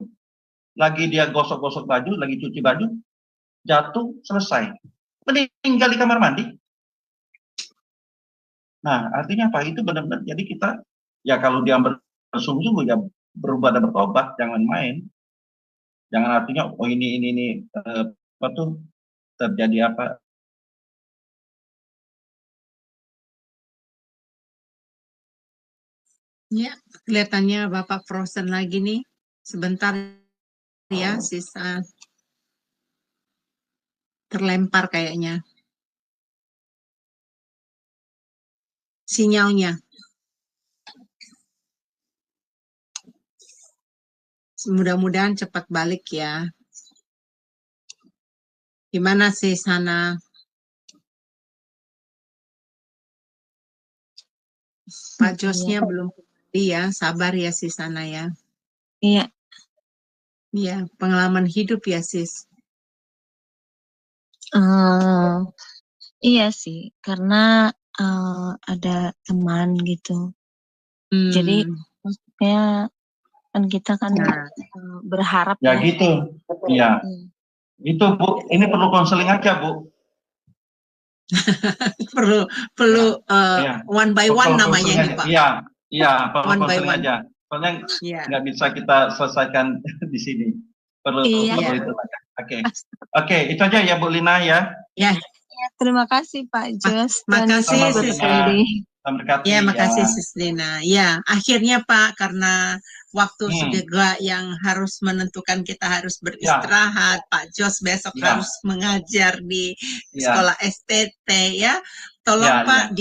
lagi dia gosok-gosok baju, lagi cuci baju, jatuh, selesai. Meninggal di kamar mandi. Nah, artinya apa? Itu benar-benar, jadi kita, ya kalau dia bersungguh-sungguh, ya berubah dan bertobat, jangan main. Jangan artinya, oh ini terjadi apa? Ya, kelihatannya Bapak frozen lagi nih. Sebentar ya, sisa terlempar kayaknya sinyalnya. Mudah-mudahan cepat balik ya. Gimana sih sana? Pak Josnya belum kembali ya, sabar ya sih sana ya. Iya. Iya, pengalaman hidup ya sis. Iya sih, karena ada teman gitu. Jadi maksudnya kan kita kan berharap ya. Gitu, iya. Itu Bu, ini perlu konseling aja Bu. perlu one by one namanya ini Pak. Iya, perlu konseling aja. Soalnya nggak bisa kita selesaikan di sini. Perlu itu aja. Oke, itu aja ya Bu Lina ya. Ya. Terima kasih Pak Jos. Makasih Sis Lina. Ya, makasih ya. Sis Lina. Ya, akhirnya Pak, karena waktu sudah yang harus menentukan kita harus beristirahat. Pak Jos besok harus mengajar di sekolah STT ya. Tolong Pak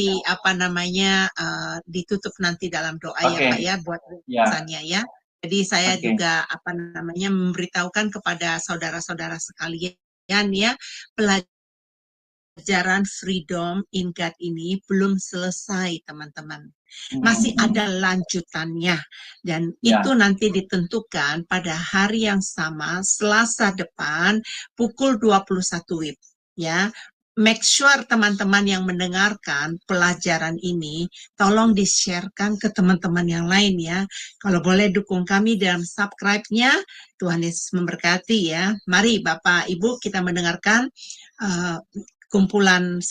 ditutup nanti dalam doa ya Pak ya buat urusannya ya. Jadi saya juga memberitahukan kepada saudara-saudara sekalian ya, pelajaran Freedom in God ini belum selesai teman-teman. Masih ada lanjutannya dan itu nanti ditentukan pada hari yang sama Selasa depan pukul 21 WIB ya. Make sure teman-teman yang mendengarkan pelajaran ini tolong di-sharekan ke teman-teman yang lain ya. Kalau boleh dukung kami dalam subscribe-nya. Tuhan Yesus memberkati ya. Mari Bapak Ibu kita mendengarkan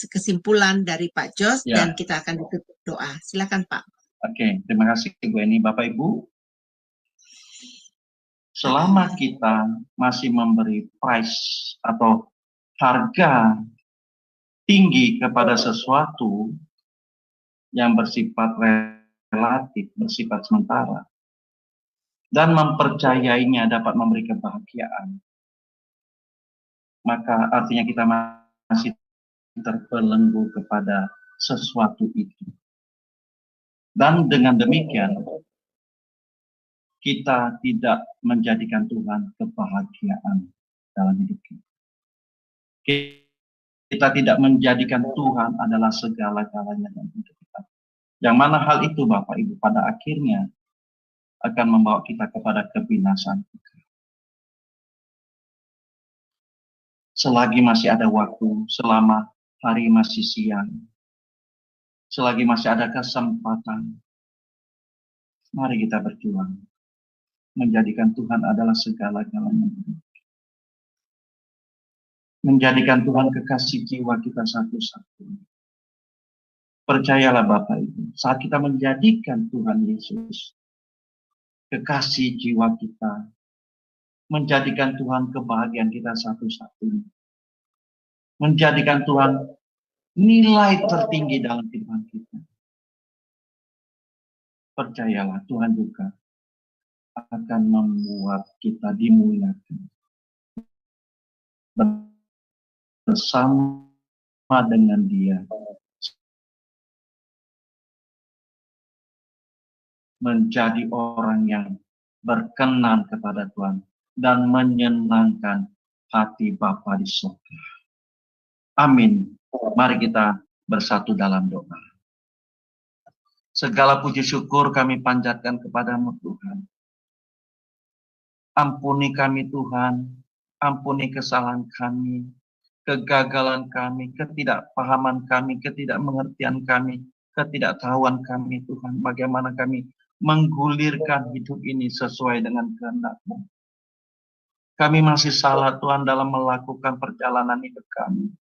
kesimpulan dari Pak Jos dan kita akan ditutup doa. Silakan Pak. Oke, terima kasih Bu Eni. Bapak Ibu, selama kita masih memberi price atau harga tinggi kepada sesuatu yang bersifat relatif, bersifat sementara, dan mempercayainya dapat memberi kebahagiaan, maka artinya kita masih terbelenggu kepada sesuatu itu. Dan dengan demikian, kita tidak menjadikan Tuhan kebahagiaan dalam hidup kita. Kita tidak menjadikan Tuhan adalah segala-galanya dalam hidup kita. Yang mana hal itu Bapak Ibu pada akhirnya akan membawa kita kepada kebinasaan. Selagi masih ada waktu, selama hari masih siang, selagi masih ada kesempatan, mari kita berjuang. Menjadikan Tuhan adalah segala-galanya. Menjadikan Tuhan kekasih jiwa kita satu-satunya. Percayalah Bapak Ibu, saat kita menjadikan Tuhan Yesus kekasih jiwa kita, menjadikan Tuhan kebahagiaan kita satu-satunya, menjadikan Tuhan nilai tertinggi dalam kehidupan kita. Percayalah Tuhan juga akan membuat kita dimuliakan bersama dengan Dia, menjadi orang yang berkenan kepada Tuhan dan menyenangkan hati Bapa di surga. Amin. Mari kita bersatu dalam doa. Segala puji syukur kami panjatkan kepadamu Tuhan. Ampuni kami Tuhan, ampuni kesalahan kami, kegagalan kami, ketidakpahaman kami, ketidakmengertian kami, ketidaktahuan kami Tuhan. Bagaimana kami menggulirkan hidup ini sesuai dengan kehendak-Mu. Kami masih salah Tuhan dalam melakukan perjalanan hidup kami.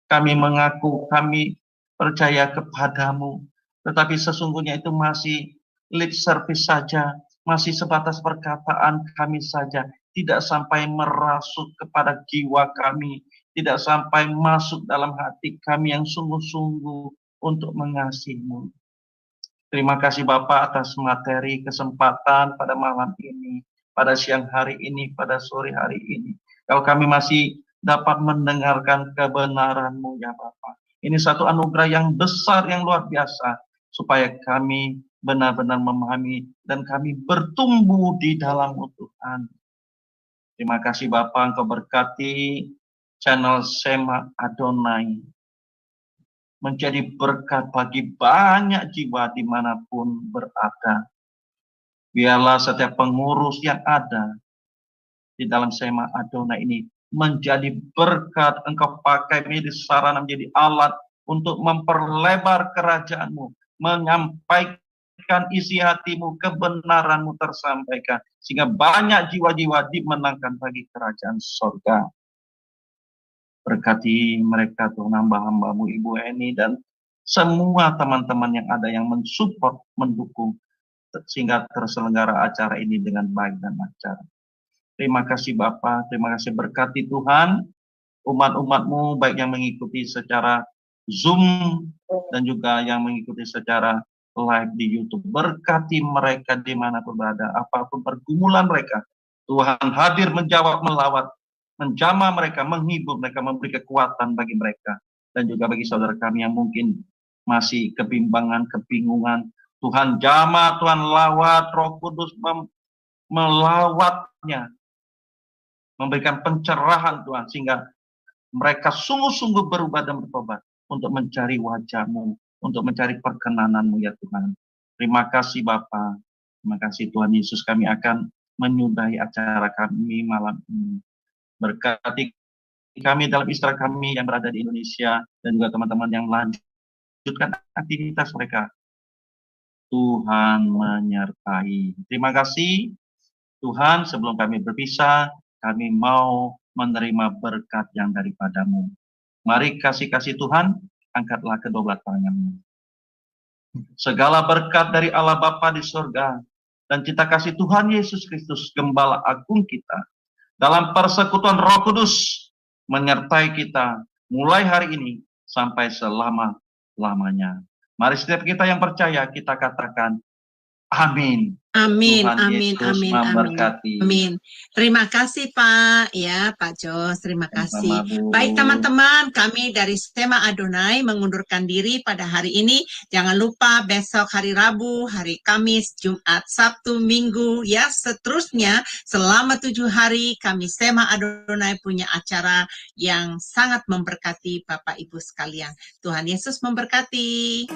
Kami mengaku, kami percaya kepadamu, tetapi sesungguhnya itu masih lip service saja, masih sebatas perkataan kami saja, tidak sampai merasuk kepada jiwa kami, tidak sampai masuk dalam hati kami yang sungguh-sungguh untuk mengasihi-Mu. Terima kasih Bapak atas materi kesempatan pada malam ini. pada siang hari ini, pada sore hari ini. Kalau kami masih dapat mendengarkan kebenaran-Mu ya Bapa. Ini satu anugerah yang besar, yang luar biasa, supaya kami benar-benar memahami dan kami bertumbuh di dalam Tuhan. Terima kasih Bapa, Engkau berkati channel Sema Adonai, menjadi berkat bagi banyak jiwa dimanapun berada. Biarlah setiap pengurus yang ada di dalam Sema Adonai ini menjadi berkat. Engkau pakai menjadi sarana, menjadi alat untuk memperlebar kerajaan-Mu, menyampaikan isi hati-Mu, kebenaran-Mu tersampaikan, sehingga banyak jiwa-jiwa dimenangkan bagi kerajaan surga. Berkati mereka Tuhan, hamba-hamba-Mu Ibu Eni dan semua teman-teman yang ada yang mensupport, mendukung, sehingga terselenggara acara ini dengan baik dan lancar. Terima kasih Bapa, terima kasih, berkati Tuhan umat-umat-Mu, baik yang mengikuti secara Zoom dan juga yang mengikuti secara live di YouTube. Berkati mereka dimanapun berada, apapun pergumulan mereka, Tuhan hadir menjawab, melawat, menjamah mereka, menghibur mereka, memberi kekuatan bagi mereka. Dan juga bagi saudara kami yang mungkin masih kebimbangan, kebingungan, Tuhan jamah, Tuhan lawat, Roh Kudus melawatnya, memberikan pencerahan Tuhan, sehingga mereka sungguh-sungguh berubah dan bertobat untuk mencari wajah-Mu, untuk mencari perkenanan-Mu ya Tuhan. Terima kasih Bapa, terima kasih Tuhan Yesus. Kami akan menyudahi acara kami malam ini. Berkati kami dalam istirahat kami yang berada di Indonesia, dan juga teman-teman yang lanjutkan aktivitas mereka. Tuhan menyertai. Terima kasih Tuhan. Sebelum kami berpisah, kami mau menerima berkat yang daripada-Mu. Mari kasih-kasih Tuhan, angkatlah kedua belah tangan-Mu. Segala berkat dari Allah Bapa di surga, dan cita kasih Tuhan Yesus Kristus, Gembala Agung kita, dalam persekutuan Roh Kudus, menyertai kita mulai hari ini sampai selama-lamanya. Mari setiap kita yang percaya, kita katakan amin. Amin, Tuhan amin, Yesus amin, memberkati. amin. Terima kasih Pak, ya Pak Jos, terima kasih. Sama-sama, Bu. Baik teman-teman, kami dari Sema Adonai mengundurkan diri pada hari ini. Jangan lupa besok hari Rabu, hari Kamis, Jumat, Sabtu, Minggu, ya seterusnya selama 7 hari kami Sema Adonai punya acara yang sangat memberkati Bapak Ibu sekalian. Tuhan Yesus memberkati.